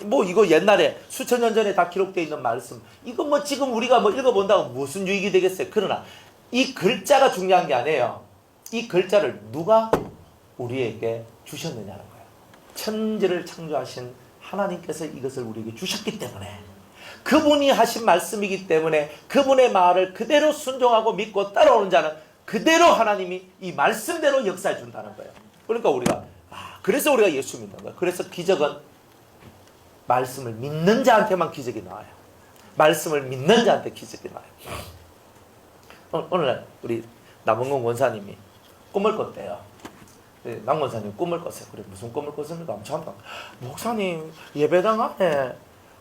이거 옛날에 수천 년 전에 다 기록되어 있는 말씀, 이거 지금 우리가 읽어본다고 무슨 유익이 되겠어요? 그러나 이 글자가 중요한 게 아니에요. 이 글자를 누가 우리에게 주셨느냐는 거예요. 천지를 창조하신 하나님께서 이것을 우리에게 주셨기 때문에, 그분이 하신 말씀이기 때문에 그분의 말을 그대로 순종하고 믿고 따라오는 자는 그대로 하나님이 이 말씀대로 역사해 준다는 거예요. 그러니까 그래서 우리가 예수 믿는 거예요. 그래서 기적은 말씀을 믿는 자한테만 기적이 나와요. 말씀을 믿는 자한테 기적이 나와요. 오늘 우리 남은공 원사님이 꿈을 꿨대요. 남 원사님 꿈을 꿨어요. 그래, 무슨 꿈을 꿨습니까? 저한테, 목사님 예배당 안에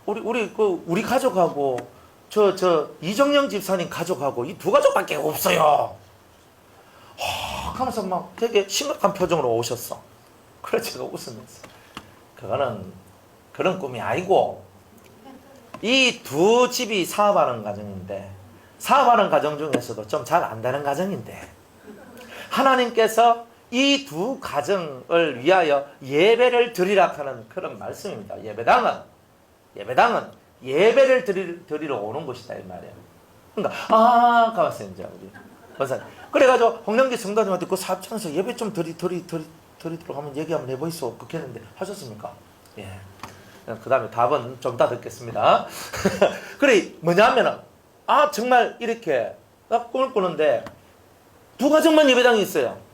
우리 가족하고 저 이정영 집사님 가족하고 이 두 가족밖에 없어요. 하면서 막 되게 심각한 표정으로 오셨어. 그래 제가 웃으면서, 그거는 그런 꿈이 아니고, 이 두 집이 사업하는 가정인데, 사업하는 가정 중에서도 좀 잘 안 되는 가정인데, 하나님께서 이 두 가정을 위하여 예배를 드리라 하는 그런 말씀입니다. 예배당은 예배를 드리러 오는 곳이다 이 말이에요. 그러니까 가만있어요. 이제 우리 원사님 그래가지고 홍영기 성도님한테 그 사업장에서 예배 좀 드리도록 하면 얘기 한번 해보이소 그렇게 했는데 하셨습니까? 예. 그 다음에 답은 좀 이따 듣겠습니다. 그래 뭐냐면은 정말 이렇게 꿈을 꾸는데 두 가정만 예배당이 있어요.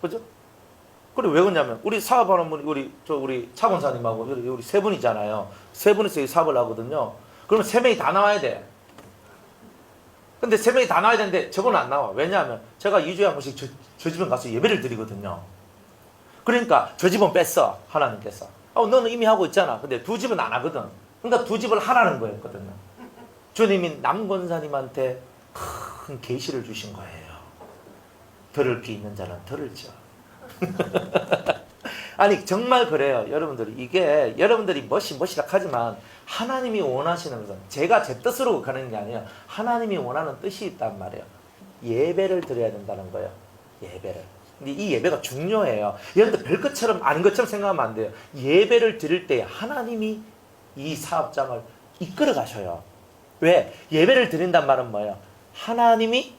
그죠? 그래 왜 그러냐면 우리 사업하는 분이 우리 차권사님하고 우리 세 분이잖아요. 세 분이서 사업을 하거든요. 그러면 세 명이 다 나와야 돼. 근데 세 명이 다 나와야 되는데 저분은 안 나와. 왜냐하면 제가 2주에 한 번씩 저 집에 가서 예배를 드리거든요. 그러니까 저 집은 뺐어 하나님께서. 너는 이미 하고 있잖아. 근데 두 집은 안 하거든. 그러니까 두 집을 하라는 거였거든요. 주님이 남권사님한테 큰 계시를 주신 거예요. 들을 귀 있는 자는 들을지어. 아니 정말 그래요. 여러분들이 이게 여러분들이 멋이락하지만 하나님이 원하시는 것은 제가 제 뜻으로 가는 게 아니에요. 하나님이 원하는 뜻이 있단 말이에요. 예배를 드려야 된다는 거예요. 예배를. 근데 이 예배가 중요해요. 여러분들 별것처럼 아닌 것처럼 생각하면 안 돼요. 예배를 드릴 때 하나님이 이 사업장을 이끌어 가셔요. 왜? 예배를 드린단 말은 뭐예요? 하나님이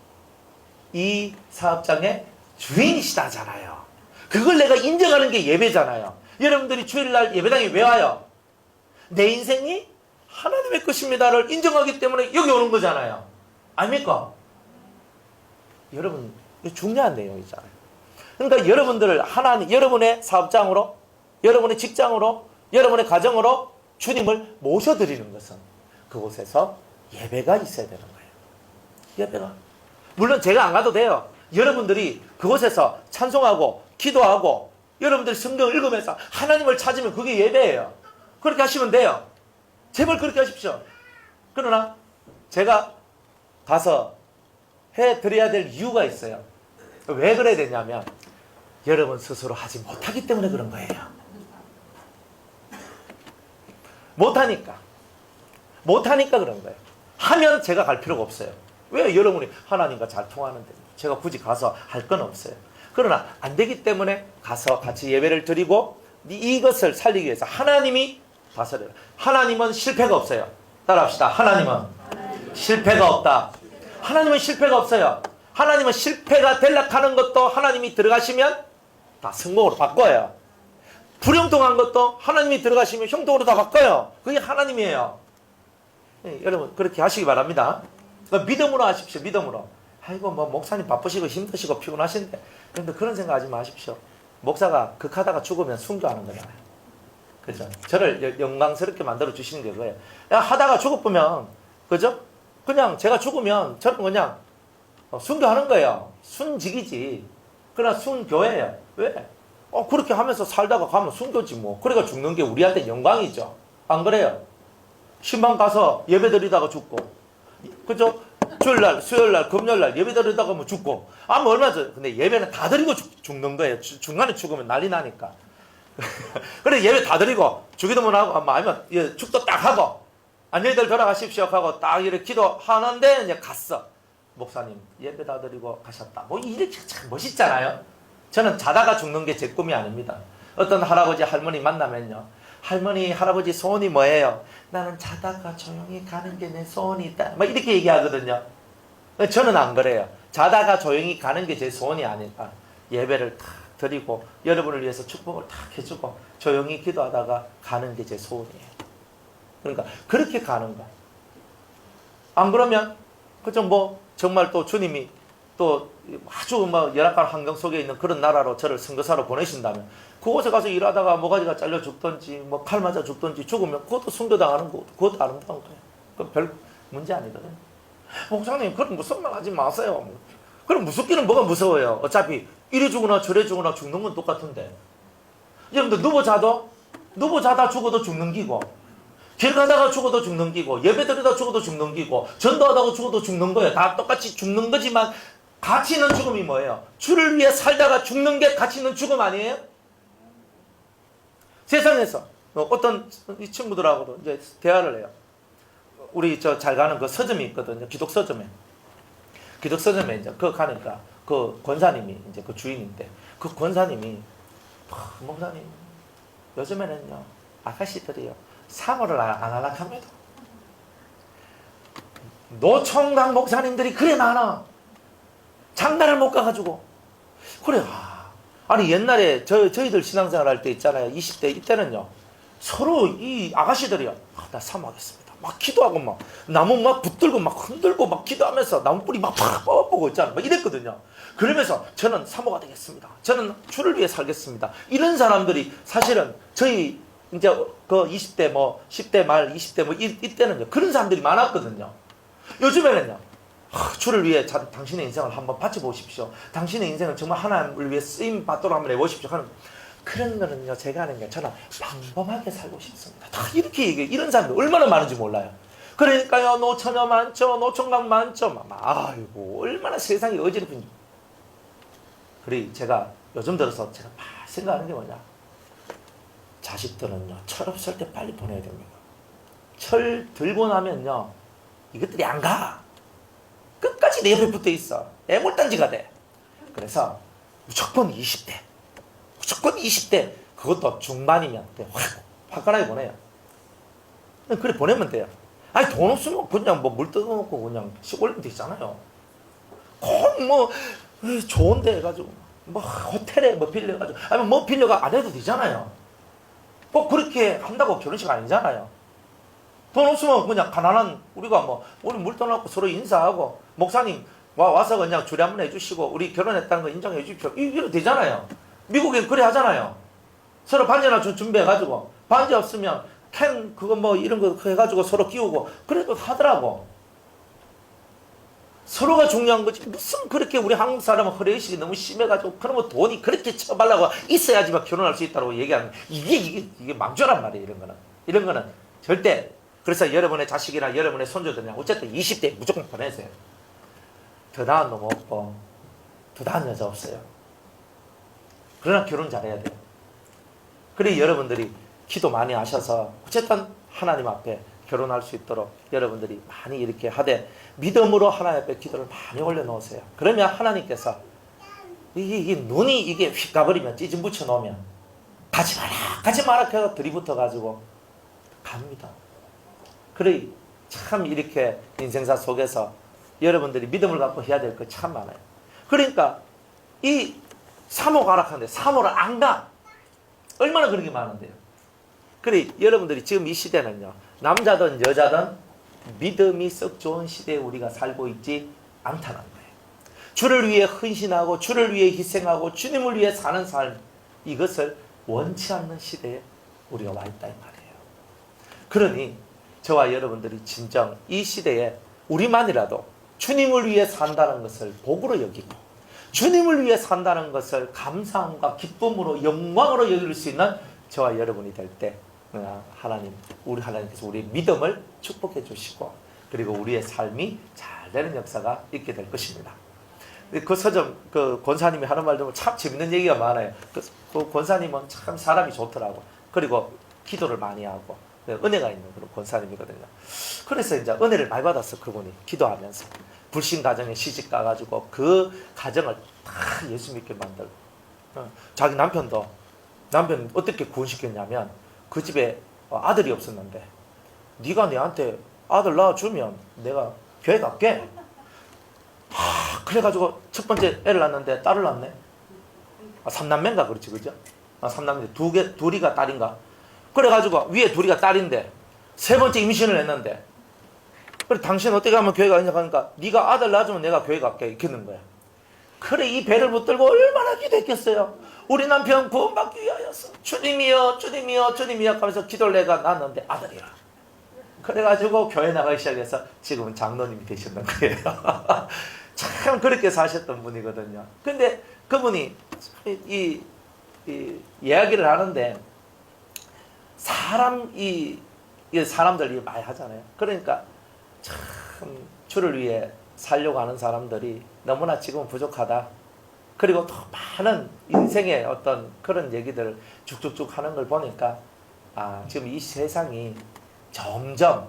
이 사업장의 주인이시다잖아요. 그걸 내가 인정하는 게 예배잖아요. 여러분들이 주일날 예배당에 왜 와요? 내 인생이 하나님의 것입니다를 인정하기 때문에 여기 오는 거잖아요. 아닙니까? 여러분, 이거 중요한 내용이잖아요. 그러니까 여러분들을 여러분의 사업장으로, 여러분의 직장으로, 여러분의 가정으로 주님을 모셔드리는 것은 그곳에서 예배가 있어야 되는 거예요. 예배가. 물론 제가 안 가도 돼요. 여러분들이 그곳에서 찬송하고 기도하고 여러분들이 성경을 읽으면서 하나님을 찾으면 그게 예배예요. 그렇게 하시면 돼요. 제발 그렇게 하십시오. 그러나 제가 가서 해드려야 될 이유가 있어요. 왜 그래야 되냐면 여러분 스스로 하지 못하기 때문에 그런 거예요. 못하니까 그런 거예요. 하면 제가 갈 필요가 없어요. 왜? 여러분이 하나님과 잘 통하는데 제가 굳이 가서 할 건 없어요. 그러나 안 되기 때문에 가서 같이 예배를 드리고 이것을 살리기 위해서 하나님이 다스려요. 하나님은 실패가 없어요. 따라합시다. 하나님은 실패가 없다. 하나님은 실패가 없어요. 하나님은 실패가 되려고 하는 것도 하나님이 들어가시면 다 성공으로 바꿔요. 불형통한 것도 하나님이 들어가시면 형통으로 다 바꿔요. 그게 하나님이에요. 네, 여러분 그렇게 하시기 바랍니다. 믿음으로 하십시오. 믿음으로. 아이고 뭐 목사님 바쁘시고 힘드시고 피곤하신데, 그런데 그런 생각하지 마십시오. 목사가 극하다가 죽으면 순교하는 거잖아요. 그죠? 저를 영광스럽게 만들어 주시는 게 그거예요. 야, 하다가 죽어보면, 그죠? 그냥 제가 죽으면 저는 그냥 순교하는 거예요. 순직이지. 그러나 순교예요. 왜? 그렇게 하면서 살다가 가면 순교지 뭐. 그러니까 죽는 게 우리한테 영광이죠. 안 그래요? 신방 가서 예배 드리다가 죽고, 그죠? 주일날, 수요일날, 금요일날 예배 드리다가 뭐 죽고, 뭐 얼마 전, 근데 예배는 다 드리고 죽는 거예요. 중간에 죽으면 난리 나니까. 그래, 예배 다 드리고, 주기도문 하고, 아니면 축도 딱 하고, 안녕히들 돌아가십시오 하고 딱 이렇게 기도하는데 이제 갔어. 목사님 예배 다 드리고 가셨다. 뭐 이렇게 참 멋있잖아요. 저는 자다가 죽는 게 제 꿈이 아닙니다. 어떤 할아버지 할머니 만나면요, 할머니 할아버지 소원이 뭐예요? 나는 자다가 조용히 가는 게 내 소원이다. 막 이렇게 얘기하거든요. 저는 안 그래요. 자다가 조용히 가는 게 제 소원이 아니라 예배를 탁 드리고 여러분을 위해서 축복을 탁 해주고 조용히 기도하다가 가는 게 제 소원이에요. 그러니까 그렇게 가는 거. 안 그러면 그죠, 뭐 정말 또 주님이 또 아주 뭐 열악한 환경 속에 있는 그런 나라로 저를 선교사로 보내신다면 그곳에 가서 일하다가 모가지가 잘려 죽든지 뭐 칼 맞아 죽든지 죽으면 그것도 순교당하는 거, 그것도 아름다운 거예요. 그 별 문제 아니거든요. 목사님 그런 무슨 말 하지 마세요. 그럼 무섭기는 뭐가 무서워요. 어차피 이래 죽으나 저래 죽으나 죽는 건 똑같은데. 여러분들 누워 자다 죽어도 죽는 기고, 길 가다가 죽어도 죽는 기고, 예배 드리다 죽어도 죽는 기고, 전도하다가 죽어도 죽는 거예요. 다 똑같이 죽는 거지만 가치 있는 죽음이 뭐예요? 주를 위해 살다가 죽는 게 가치 있는 죽음 아니에요? 세상에서 어떤 이 친구들하고도 이제 대화를 해요. 우리 잘 가는 그 서점이 있거든요. 기독 서점에 이제 그 가니까 그 권사님이 이제 그 주인인데, 그 권사님이 목사님 요즘에는요 아가씨들이요 사모를 안 하려고 합니다. 노총각 목사님들이 그래 많아. 장가를 못 가가지고. 그래. 아니 옛날에 저희들 신앙생활 할 때 있잖아요. 20대 이때는요 서로 이 아가씨들이요, 나 사모하겠습니다 막 기도하고 막 나무 막 붙들고 막 흔들고 막 기도하면서 나무 뿌리 막 뽑아보고 있잖아요. 막 이랬거든요. 그러면서 저는 사모가 되겠습니다. 저는 주를 위해 살겠습니다. 이런 사람들이 사실은 저희 이제 그 20대 뭐 10대 말 20대 뭐 이때는요 그런 사람들이 많았거든요. 요즘에는요 주를 위해 당신의 인생을 한번 바쳐보십시오. 당신의 인생을 정말 하나님을 위해 쓰임 받도록 한번 해보십시오 하는 그런 거는요 제가 하는 게 저는 평범하게 살고 싶습니다. 다 이렇게 얘기해. 이런 사람들 얼마나 많은지 몰라요. 그러니까요 노처녀 많죠, 노총각 많죠. 아이고 얼마나 세상이 어지럽은지. 그래 제가 요즘 들어서 제가 막 생각하는 게 뭐냐, 자식들은요 철 없을 때 빨리 보내야 됩니다. 철 들고 나면요 이것들이 안 가. 끝까지 내 옆에 붙어 있어. 애물단지가 돼. 그래서 무조건 20대 그것도 중반이면 화끈하게 보내요. 그래 보내면 돼요. 아니 돈 없으면 그냥 뭐 물 뜯어놓고 그냥 시골면 되잖아요. 꼭 뭐 좋은데 해가지고 뭐 호텔에 뭐 빌려가지고 아니면 뭐 빌려가 안 해도 되잖아요. 꼭 그렇게 한다고 결혼식 아니잖아요. 돈 없으면 그냥 가난한 우리가 뭐 우리 물 떠놓고 서로 인사하고 목사님 와서 그냥 주례 한번 해주시고 우리 결혼했다는 거 인정해 주십시오. 이래도 되잖아요. 미국엔 그래 하잖아요. 서로 반지나 준비해가지고 반지 없으면 캔 그거 뭐 이런 거 해가지고 서로 끼우고 그래도 하더라고. 서로가 중요한 거지. 무슨 그렇게 우리 한국 사람은 허례의식이 너무 심해가지고 그러면 돈이 그렇게 쳐발라고 있어야지만 결혼할 수 있다고 얘기하는 이게 망조란 말이에요. 이런 거는 절대. 그래서 여러분의 자식이나 여러분의 손주들이나 어쨌든 20대 무조건 보내세요. 더 나은 놈 없고 더 나은 여자 없어요. 그러나 결혼 잘해야 돼요. 그래 여러분들이 기도 많이 하셔서 어쨌든 하나님 앞에 결혼할 수 있도록 여러분들이 많이 이렇게 하되 믿음으로 하나님 앞에 기도를 많이 올려놓으세요. 그러면 하나님께서 이게 눈이 이게 휙 가버리면 찌짐 붙여 놓으면 가지 마라 해서 들이붙어 가지고 갑니다. 그래 참 이렇게 인생사 속에서 여러분들이 믿음을 갖고 해야 될 거 참 많아요. 그러니까 이 사모가 하락하는데 사모를 안 가. 얼마나 그런 게 많은데요. 그래 여러분들이 지금 이 시대는요 남자든 여자든 믿음이 썩 좋은 시대에 우리가 살고 있지 않다는 거예요. 주를 위해 헌신하고 주를 위해 희생하고 주님을 위해 사는 삶, 이것을 원치 않는 시대에 우리가 와 있다 이 말이에요. 그러니 저와 여러분들이 진정 이 시대에 우리만이라도 주님을 위해 산다는 것을 복으로 여기고 주님을 위해 산다는 것을 감사함과 기쁨으로 영광으로 여길 수 있는 저와 여러분이 될 때 우리 하나님께서 우리의 믿음을 축복해 주시고 그리고 우리의 삶이 잘 되는 역사가 있게 될 것입니다. 그 서점 그 권사님이 하는 말 들으면 참 재밌는 얘기가 많아요. 그 권사님은 참 사람이 좋더라고. 그리고 기도를 많이 하고 은혜가 있는 그런 권사님이거든요. 그래서 이제 은혜를 많이 받았어. 그분이 기도하면서 불신 가정에 시집 가가지고 그 가정을 다 예수 믿게 만들고 자기 남편 어떻게 구원시켰냐면 그 집에 아들이 없었는데 네가 내한테 아들 낳아주면 내가 교회 갈게. 그래가지고 첫 번째 애를 낳았는데 딸을 낳네. 삼남매인가 그렇지 그죠? 삼남매 둘이가 딸인가? 그래가지고 위에 둘이가 딸인데 세 번째 임신을 했는데 그래 당신 어떻게 하면 교회 가느냐 하니까 네가 아들 낳아주면 내가 교회 갈게 이렇게 했는 거야. 그래 이 배를 붙들고 얼마나 기도했겠어요. 우리 남편 구원받기 위하여서 주님이여 주님이여 주님이여 하면서 기도를 내가 낳았는데 아들이라. 그래가지고 교회 나가기 시작해서 지금은 장로님이 되셨는 거예요. 참 그렇게 사셨던 분이거든요. 근데 그분이 이 이야기를 하는데 사람들이 많이 하잖아요. 그러니까 참 주를 위해 살려고 하는 사람들이 너무나 지금 부족하다. 그리고 또 많은 인생의 어떤 그런 얘기들을 쭉쭉쭉 하는 걸 보니까 지금 이 세상이 점점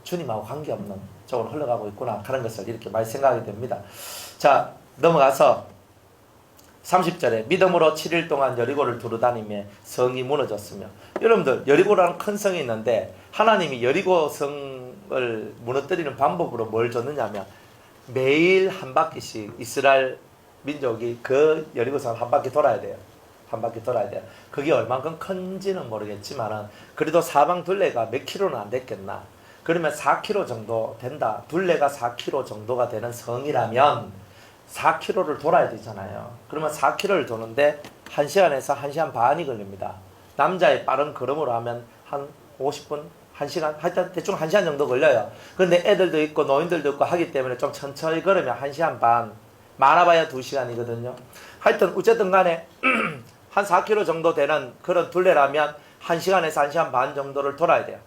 주님하고 관계없는 쪽으로 흘러가고 있구나 하는 것을 이렇게 많이 생각하게 됩니다. 자, 넘어가서 30절에 믿음으로 7일 동안 여리고를 두루다니며 성이 무너졌으며 여러분들 여리고라는 큰 성이 있는데 하나님이 여리고 성을 무너뜨리는 방법으로 뭘 줬느냐면 매일 한 바퀴씩 이스라엘 민족이 그 여리고 성을 한 바퀴 돌아야 돼요. 한 바퀴 돌아야 돼요. 그게 얼만큼 큰지는 모르겠지만 그래도 사방 둘레가 몇 킬로는 안 됐겠나. 그러면 4km 정도 된다. 둘레가 4km 정도가 되는 성이라면 4km를 돌아야 되잖아요. 그러면 4km를 도는데 1시간에서 1시간 반이 걸립니다. 남자의 빠른 걸음으로 하면 한 50분, 1시간, 하여튼 대충 1시간 정도 걸려요. 근데 애들도 있고 노인들도 있고 하기 때문에 좀 천천히 걸으면 1시간 반, 많아봐야 2시간이거든요. 하여튼 어쨌든 간에 한 4km 정도 되는 그런 둘레라면 1시간에서 1시간 반 정도를 돌아야 돼요.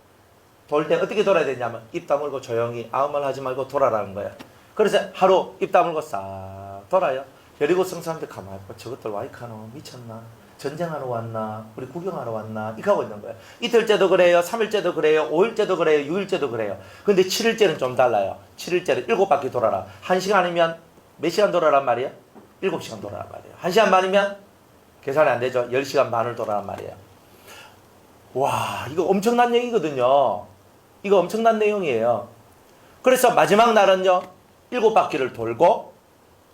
돌 때 어떻게 돌아야 되냐면 입 다물고 조용히 아무 말 하지 말고 돌아라는 거예요. 그래서 하루 입 다물고 싹 돌아요. 여리고 성 사람들 가만히 있고 저것들 와이카노 미쳤나? 전쟁하러 왔나? 우리 구경하러 왔나? 이렇게 하고 있는 거예요. 이틀째도 그래요. 3일째도 그래요. 5일째도 그래요. 6일째도 그래요. 근데 7일째는 좀 달라요. 7일째는 7바퀴 돌아라. 1시간이면 몇 시간 돌아란 말이에요? 7시간 돌아란 말이에요. 1시간 반이면 계산이 안 되죠. 10시간 반을 돌아란 말이에요. 와, 이거 엄청난 얘기거든요. 이거 엄청난 내용이에요. 그래서 마지막 날은요, 7바퀴를 돌고,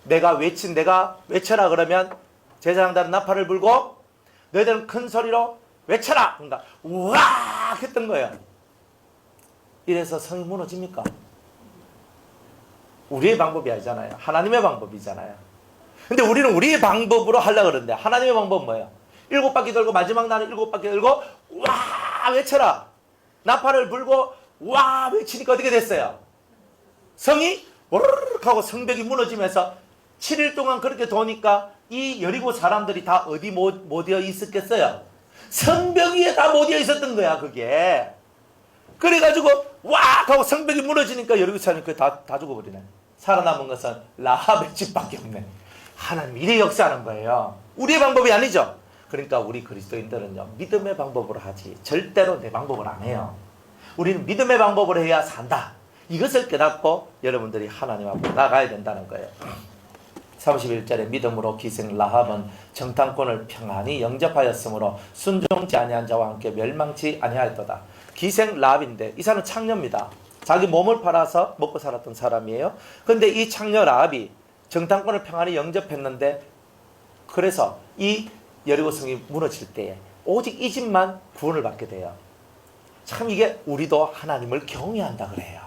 내가 외쳐라 그러면, 제사장들은 나팔을 불고, 너희들은 큰 소리로 외쳐라! 그러니까, 우와! 했던 거예요. 이래서 성이 무너집니까? 우리의 방법이 아니잖아요. 하나님의 방법이잖아요. 근데 우리는 우리의 방법으로 하려고 그러는데, 하나님의 방법은 뭐예요? 7바퀴 돌고, 마지막 날은 7바퀴 돌고, 와! 외쳐라! 나팔을 불고 와 외치니까 어떻게 됐어요? 성이 오르륵 하고 성벽이 무너지면서 7일 동안 그렇게 도니까 이 여리고 사람들이 다 어디 못 이어 있었겠어요? 성벽 위에 다 못 이어 있었던 거야 그게. 그래가지고 와 하고 성벽이 무너지니까 여리고 사람이 다 죽어버리네. 살아남은 것은 라합의 집밖에 없네. 하나님 이래 역사하는 거예요. 우리의 방법이 아니죠. 그러니까 우리 그리스도인들은요 믿음의 방법으로 하지 절대로 내 방법을 안 해요. 우리는 믿음의 방법으로 해야 산다. 이것을 깨닫고 여러분들이 하나님 앞으로 나가야 된다는 거예요. 31절에 믿음으로 기생 라합은 정탐꾼을 평안히 영접하였으므로 순종치 아니한 자와 함께 멸망치 아니하였도다. 기생 라합인데 이 사람은 창녀입니다. 자기 몸을 팔아서 먹고 살았던 사람이에요. 그런데 이 창녀 라합이 정탐꾼을 평안히 영접했는데 그래서 이 여리고성이 무너질 때에 오직 이 집만 구원을 받게 돼요. 참 이게 우리도 하나님을 경외한다 그래요.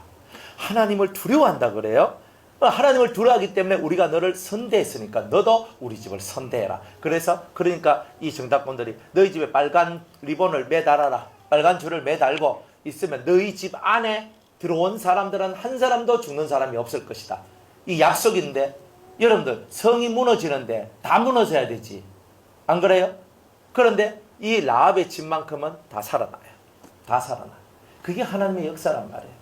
하나님을 두려워한다 그래요. 하나님을 두려워하기 때문에 우리가 너를 선대했으니까 너도 우리 집을 선대해라. 그래서 그러니까 이 정답꾼들이 너희 집에 빨간 리본을 매달아라. 빨간 줄을 매달고 있으면 너희 집 안에 들어온 사람들은 한 사람도 죽는 사람이 없을 것이다. 이 약속인데 여러분들 성이 무너지는데 다 무너져야 되지. 안 그래요? 그런데 이 라합의 집만큼은 다 살아나요. 다 살아나. 그게 하나님의 역사란 말이에요.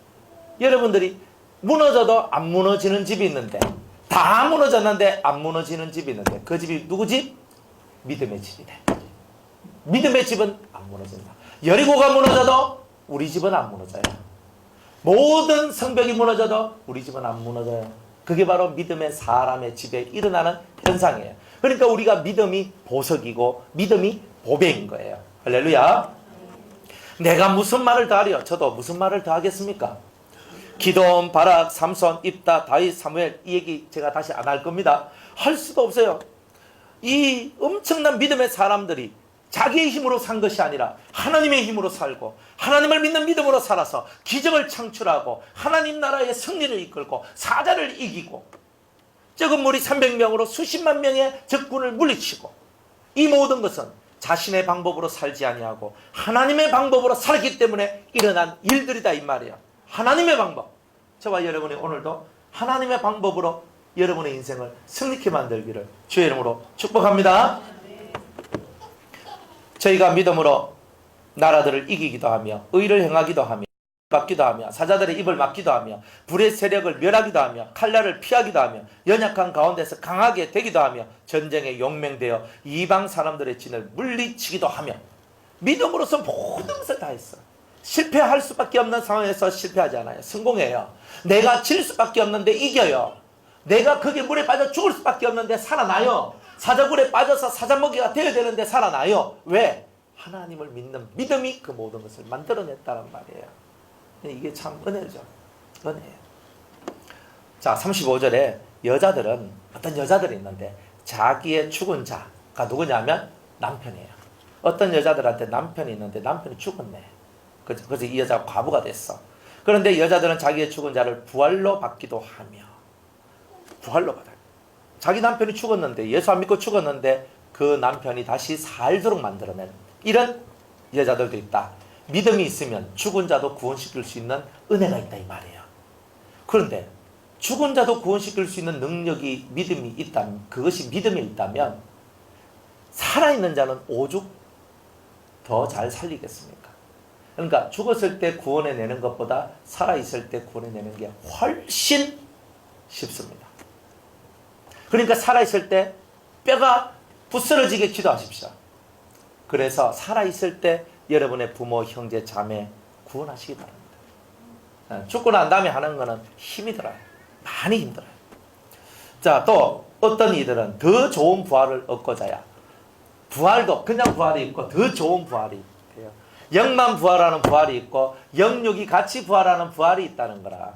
여러분들이 무너져도 안 무너지는 집이 있는데 다 무너졌는데 안 무너지는 집이 있는데 그 집이 누구 집? 믿음의 집이 돼. 믿음의 집은 안 무너진다. 여리고가 무너져도 우리 집은 안 무너져요. 모든 성벽이 무너져도 우리 집은 안 무너져요. 그게 바로 믿음의 사람의 집에 일어나는 현상이에요. 그러니까 우리가 믿음이 보석이고 믿음이 보배인 거예요. 할렐루야. 내가 무슨 말을 더 하려? 저도 무슨 말을 더 하겠습니까? 기드온, 바락, 삼손, 입다, 다윗, 사무엘 이 얘기 제가 다시 안 할 겁니다. 할 수도 없어요. 이 엄청난 믿음의 사람들이 자기의 힘으로 산 것이 아니라 하나님의 힘으로 살고 하나님을 믿는 믿음으로 살아서 기적을 창출하고 하나님 나라의 승리를 이끌고 사자를 이기고 적은 무리 300명으로 수십만 명의 적군을 물리치고 이 모든 것은 자신의 방법으로 살지 아니하고 하나님의 방법으로 살기 때문에 일어난 일들이다 이 말이에요. 하나님의 방법. 저와 여러분이 오늘도 하나님의 방법으로 여러분의 인생을 승리케 만들기를 주의 이름으로 축복합니다. 저희가 믿음으로 나라들을 이기기도 하며 의를 행하기도 하며 막기도 하며 사자들의 입을 막기도 하며 불의 세력을 멸하기도 하며 칼날을 피하기도 하며 연약한 가운데서 강하게 되기도 하며 전쟁에 용맹되어 이방 사람들의 진을 물리치기도 하며 믿음으로서 모든 것을 다 했어. 실패할 수밖에 없는 상황에서 실패하지 않아요. 성공해요. 내가 질 수밖에 없는데 이겨요. 내가 거기에 물에 빠져 죽을 수밖에 없는데 살아나요. 사자굴에 빠져서 사자먹이가 되어야 되는데 살아나요. 왜? 하나님을 믿는 믿음이 그 모든 것을 만들어냈다는 말이에요. 이게 참 은혜죠. 은혜예요. 자, 35절에 여자들은 어떤 여자들이 있는데 자기의 죽은 자가 누구냐면 남편이에요. 어떤 여자들한테 남편이 있는데 남편이 죽었네. 그래서 이 여자가 과부가 됐어. 그런데 여자들은 자기의 죽은 자를 부활로 받기도 하며 부활로 받아요. 자기 남편이 죽었는데 예수 안 믿고 죽었는데 그 남편이 다시 살도록 만들어낸 이런 여자들도 있다. 믿음이 있으면 죽은 자도 구원시킬 수 있는 은혜가 있다 이 말이에요. 그런데 죽은 자도 구원시킬 수 있는 능력이 믿음이 있다면 그것이 믿음이 있다면 살아있는 자는 오죽 더 잘 살리겠습니까? 그러니까 죽었을 때 구원해내는 것보다 살아있을 때 구원해내는 게 훨씬 쉽습니다. 그러니까 살아있을 때 뼈가 부스러지게 기도하십시오. 그래서 살아있을 때 여러분의 부모, 형제, 자매 구원하시기 바랍니다. 죽고 난 다음에 하는 거는 힘이 들어요. 많이 힘들어요. 자, 또 어떤 이들은 더 좋은 부활을 얻고자야. 부활도 그냥 부활이 있고 더 좋은 부활이 있대요. 영만 부활하는 부활이 있고 영육이 같이 부활하는 부활이 있다는 거라.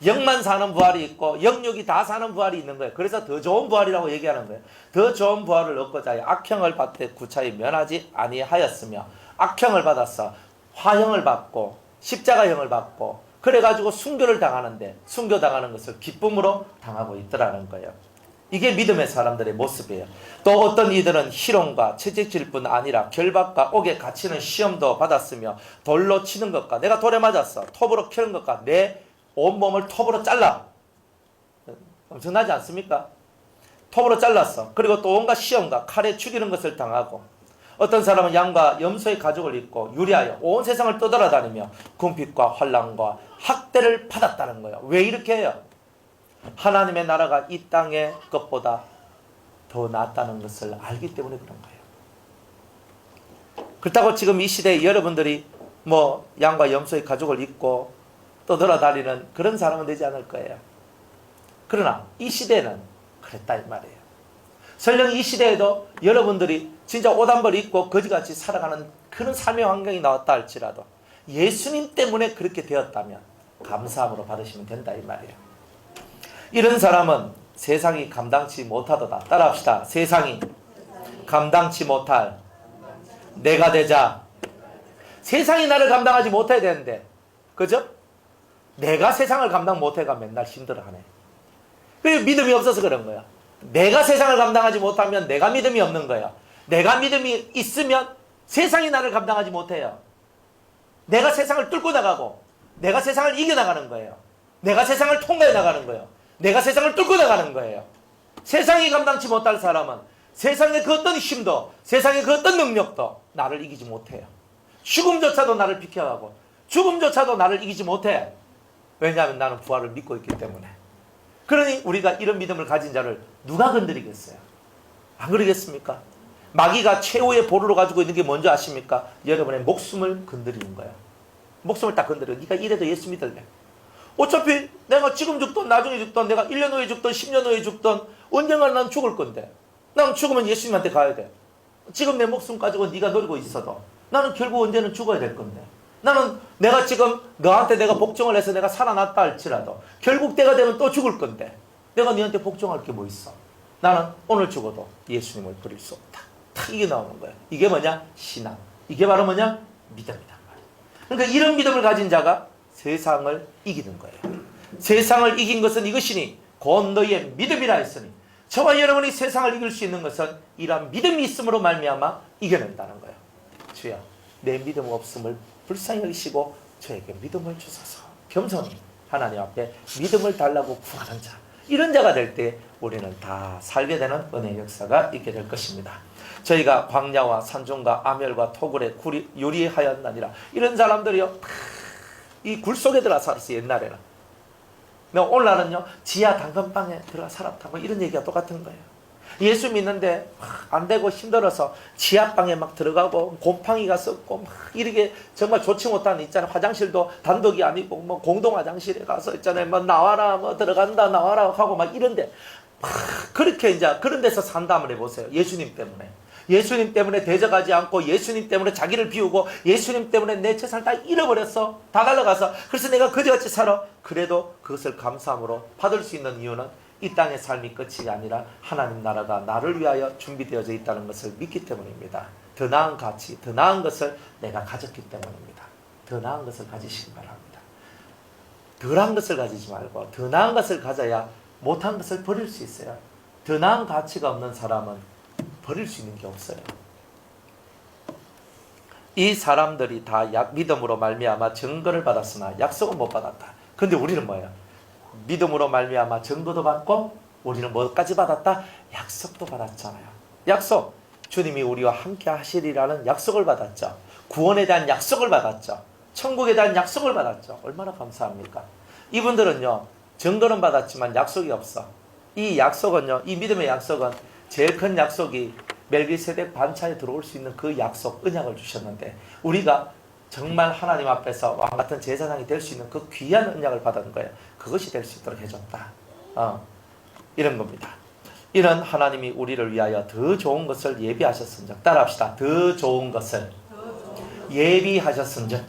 영만 사는 부활이 있고 영육이 다 사는 부활이 있는 거예요. 그래서 더 좋은 부활이라고 얘기하는 거예요. 더 좋은 부활을 얻고자 악형을 받되 구차히 면하지 아니하였으며 악형을 받았어. 화형을 받고 십자가형을 받고 그래가지고 순교를 당하는데 순교당하는 것을 기쁨으로 당하고 있더라는 거예요. 이게 믿음의 사람들의 모습이에요. 또 어떤 이들은 희롱과 채찍질 뿐 아니라 결박과 옥에 갇히는 시험도 받았으며 돌로 치는 것과 내가 돌에 맞았어. 톱으로 캐는 것과 내 온몸을 톱으로 잘라. 엄청나지 않습니까? 톱으로 잘랐어. 그리고 또 온갖 시험과 칼에 죽이는 것을 당하고 어떤 사람은 양과 염소의 가죽을 입고 유리하여 온 세상을 떠돌아다니며 궁핍과 환난과 학대를 받았다는 거예요. 왜 이렇게 해요? 하나님의 나라가 이 땅의 것보다 더 낫다는 것을 알기 때문에 그런 거예요. 그렇다고 지금 이 시대에 여러분들이 뭐 양과 염소의 가죽을 입고 떠돌아다니는 그런 사람은 되지 않을 거예요. 그러나 이 시대는 그랬다 이 말이에요. 설령 이 시대에도 여러분들이 진짜 옷 한 벌 입고 거지같이 살아가는 그런 삶의 환경이 나왔다 할지라도 예수님 때문에 그렇게 되었다면 감사함으로 받으시면 된다 이 말이에요. 이런 사람은 세상이 감당치 못하도다. 따라합시다. 세상이 감당치 못할 내가 되자. 세상이 나를 감당하지 못해야 되는데, 그죠? 내가 세상을 감당 못해가 맨날 힘들어하네. 그리고 믿음이 없어서 그런 거야. 내가 세상을 감당하지 못하면 내가 믿음이 없는 거야. 내가 믿음이 있으면 세상이 나를 감당하지 못해요. 내가 세상을 뚫고 나가고 내가 세상을 이겨나가는 거예요. 내가 세상을 통과해 나가는 거예요. 내가 세상을 뚫고 나가는 거예요. 세상이 감당치 못할 사람은 세상의 그 어떤 힘도 세상의 그 어떤 능력도 나를 이기지 못해요. 죽음조차도 나를 비켜가고 죽음조차도 나를 이기지 못해. 왜냐하면 나는 부활을 믿고 있기 때문에. 그러니 우리가 이런 믿음을 가진 자를 누가 건드리겠어요? 안 그러겠습니까? 마귀가 최후의 보루로 가지고 있는 게 뭔지 아십니까? 여러분의 목숨을 건드리는 거야. 목숨을 딱 건드려. 네가 이래도 예수 믿을래. 어차피 내가 지금 죽든 나중에 죽든 내가 1년 후에 죽든 10년 후에 죽든 언젠가 난 죽을 건데 난 죽으면 예수님한테 가야 돼. 지금 내 목숨 가지고 네가 노리고 있어도 나는 결국 언제는 죽어야 될 건데, 나는 내가 지금 너한테 내가 복종을 해서 내가 살아났다 할지라도 결국 때가 되면 또 죽을 건데 내가 너한테 복종할 게 뭐 있어? 나는 오늘 죽어도 예수님을 버릴 수 없다. 딱 이게 나오는 거야. 이게 뭐냐? 신앙. 이게 바로 뭐냐? 믿음이다. 그러니까 이런 믿음을 가진 자가 세상을 이기는 거예요. 세상을 이긴 것은 이것이니 곧 너희의 믿음이라 했으니, 저와 여러분이 세상을 이길 수 있는 것은 이러한 믿음이 있음으로 말미암아 이겨낸다는 거예요. 주여, 내 믿음 없음을 불쌍히 여기시고 저에게 믿음을 주소서. 겸손히 하나님 앞에 믿음을 달라고 구하는 자, 이런 자가 될 때 우리는 다 살게 되는 은혜의 역사가 있게 될 것입니다. 저희가 광야와 산중과 아멸과 토굴에 유리하였나니라, 이런 사람들이요 이 굴 속에 들어가 살았어요. 옛날에는. 오늘날은요 지하 당근방에 들어가 살았다, 뭐 이런 얘기가 똑같은 거예요. 예수 믿는데 안 되고 힘들어서 지하방에 막 들어가고 곰팡이가 썩고 막 이렇게 정말 좋지 못한 있잖아요. 화장실도 단독이 아니고 뭐 공동 화장실에 가서 있잖아요. 뭐 나와라, 뭐 들어간다, 나와라 하고 막 이런데 막 그렇게 이제 그런 데서 산담을 해보세요. 예수님 때문에. 예수님 때문에 대적하지 않고 예수님 때문에 자기를 비우고 예수님 때문에 내 재산을 다 잃어버렸어. 다 날아가서. 그래서 내가 그지같이 살아. 그래도 그것을 감사함으로 받을 수 있는 이유는 이 땅의 삶이 끝이 아니라 하나님 나라가 나를 위하여 준비되어져 있다는 것을 믿기 때문입니다. 더 나은 가치, 더 나은 것을 내가 가졌기 때문입니다. 더 나은 것을 가지시기 바랍니다. 덜한 것을 가지지 말고 더 나은 것을 가져야 못한 것을 버릴 수 있어요. 더 나은 가치가 없는 사람은 버릴 수 있는 게 없어요. 이 사람들이 다 믿음으로 말미암아 증거를 받았으나 약속은 못 받았다. 근데 우리는 뭐예요? 믿음으로 말미암아 증거도 받고 우리는 뭐까지 받았다? 약속도 받았잖아요. 약속. 주님이 우리와 함께 하시리라는 약속을 받았죠. 구원에 대한 약속을 받았죠. 천국에 대한 약속을 받았죠. 얼마나 감사합니까? 이분들은요 증거는 받았지만 약속이 없어. 이 약속은요, 이 믿음의 약속은 제일 큰 약속이 멜기세덱 반차에 들어올 수 있는 그 약속, 언약을 주셨는데 우리가 정말 하나님 앞에서 왕같은 제사장이 될 수 있는 그 귀한 언약을 받은 거예요. 그것이 될 수 있도록 해줬다. 이런 겁니다. 이런 하나님이 우리를 위하여 더 좋은 것을 예비하셨은즉, 따라합시다. 더 좋은 것을 예비하셨은즉.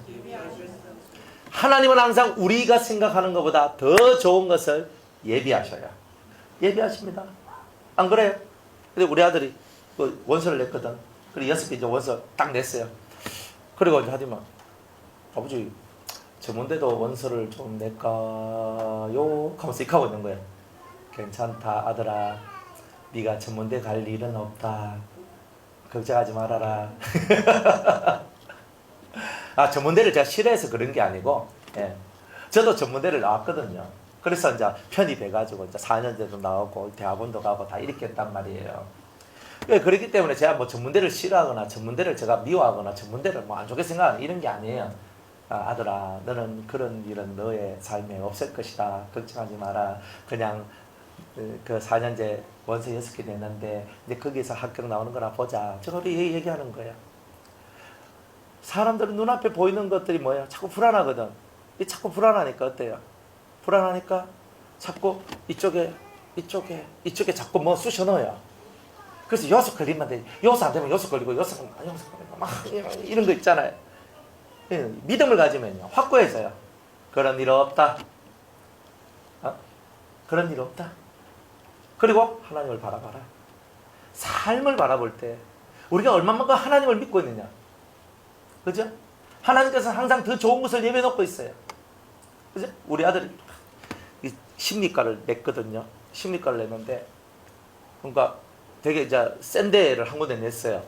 하나님은 항상 우리가 생각하는 것보다 더 좋은 것을 예비하셔요. 예비하십니다. 안 그래요? 근데 우리 아들이 그 원서를 냈거든. 그리고 6개 이제 원서 딱 냈어요. 그리고 이제 하더만, 아버지 전문대도 원서를 좀 낼까요? 하면서 이렇게 하고 있는 거예요. 괜찮다 아들아, 네가 전문대 갈 일은 없다. 걱정하지 말아라. 전문대를 제가 싫어해서 그런 게 아니고, 예. 저도 전문대를 나왔거든요. 그래서 이제 편입해가지고 이제 4년제도 나오고 대학원도 가고 다 이렇게 했단 말이에요. 그렇기 때문에 제가 뭐 전문대를 싫어하거나 전문대를 제가 미워하거나 전문대를 뭐 안 좋게 생각하는 이런 게 아니에요. 아들아, 너는 그런 일은 너의 삶에 없을 것이다. 걱정하지 마라. 그냥 그 4년제 원서 6개 냈는데 이제 거기서 합격 나오는 거나 보자. 제가 우리 얘기하는 거예요. 사람들은 눈앞에 보이는 것들이 뭐예요? 자꾸 불안하거든. 자꾸 불안하니까 어때요? 불안하니까 자꾸 이쪽에 자꾸 뭐 쑤셔 넣어요. 그래서 요소 걸리면 돼. 요소 안 되면 요소 걸리고 요소 걸리고 막 이런 거 있잖아요. 믿음을 가지면요 확고해져요. 그런 일 없다. 그런 일 없다. 그리고 하나님을 바라봐라. 삶을 바라볼 때 우리가 얼마만큼 하나님을 믿고 있느냐. 그죠? 하나님께서는 항상 더 좋은 것을 예배해 놓고 있어요. 그죠? 우리 아들이 이 심리과를 냈거든요. 심리과를 냈는데, 그러니까 되게 이제 센 데를 한 군데 냈어요.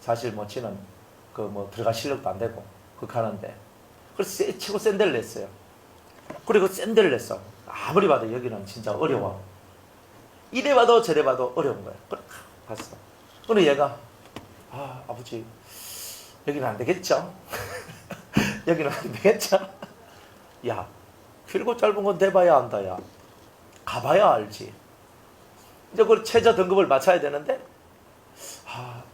사실 뭐 지는 그 뭐 들어갈 실력도 안 되고 극하는데, 그래서 최고 센 데를 냈어요. 그리고 센 데를 냈어. 아무리 봐도 여기는 진짜 어려워. 이래 봐도 저래 봐도 어려운 거야. 그래 봤어. 그래 얘가 아버지 여기는 안 되겠죠? 여기는 안 되겠죠? 야, 길고 짧은 건 돼봐야 안다, 야. 가봐야 알지. 이제 그 최저 등급을 맞춰야 되는데,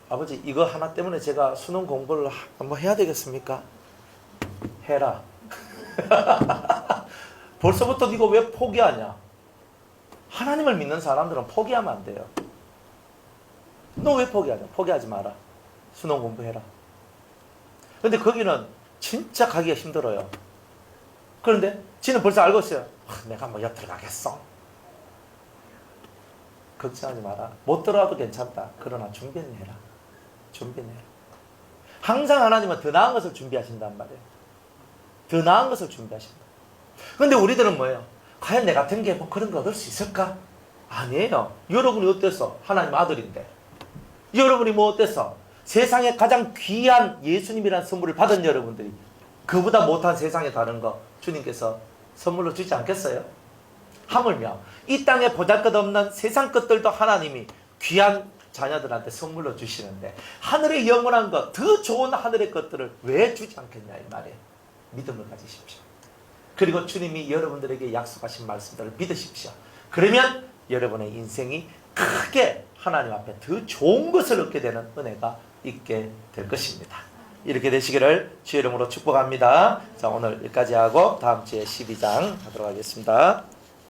아버지, 이거 하나 때문에 제가 수능 공부를 한번 해야 되겠습니까? 해라. 벌써부터 이거 왜 포기하냐? 하나님을 믿는 사람들은 포기하면 안 돼요. 너 왜 포기하냐? 포기하지 마라. 수능 공부해라. 근데 거기는 진짜 가기가 힘들어요. 그런데 지는 벌써 알고 있어요. 내가 뭐 옆 들어가겠어. 걱정하지 마라. 못 들어와도 괜찮다. 그러나 준비는 해라. 준비는 해라. 항상 하나님은 더 나은 것을 준비하신단 말이에요. 더 나은 것을 준비하신다. 근데 우리들은 뭐예요? 과연 내 같은 게 뭐 그런 거 얻을 수 있을까? 아니에요. 여러분이 어땠어? 하나님 아들인데. 여러분이 뭐 어땠어? 세상에 가장 귀한 예수님이라는 선물을 받은 여러분들이 그보다 못한 세상에 다른 거 주님께서 선물로 주지 않겠어요? 하물며 이 땅에 보잘것없는 세상 것들도 하나님이 귀한 자녀들한테 선물로 주시는데 하늘의 영원한 것, 더 좋은 하늘의 것들을 왜 주지 않겠냐 이 말이에요. 믿음을 가지십시오. 그리고 주님이 여러분들에게 약속하신 말씀들을 믿으십시오. 그러면 여러분의 인생이 크게 하나님 앞에 더 좋은 것을 얻게 되는 은혜가 있게 될 것입니다. 이렇게 되시기를 주의 이름으로 축복합니다. 자, 오늘 여기까지 하고 다음 주에 12장 하도록 하겠습니다.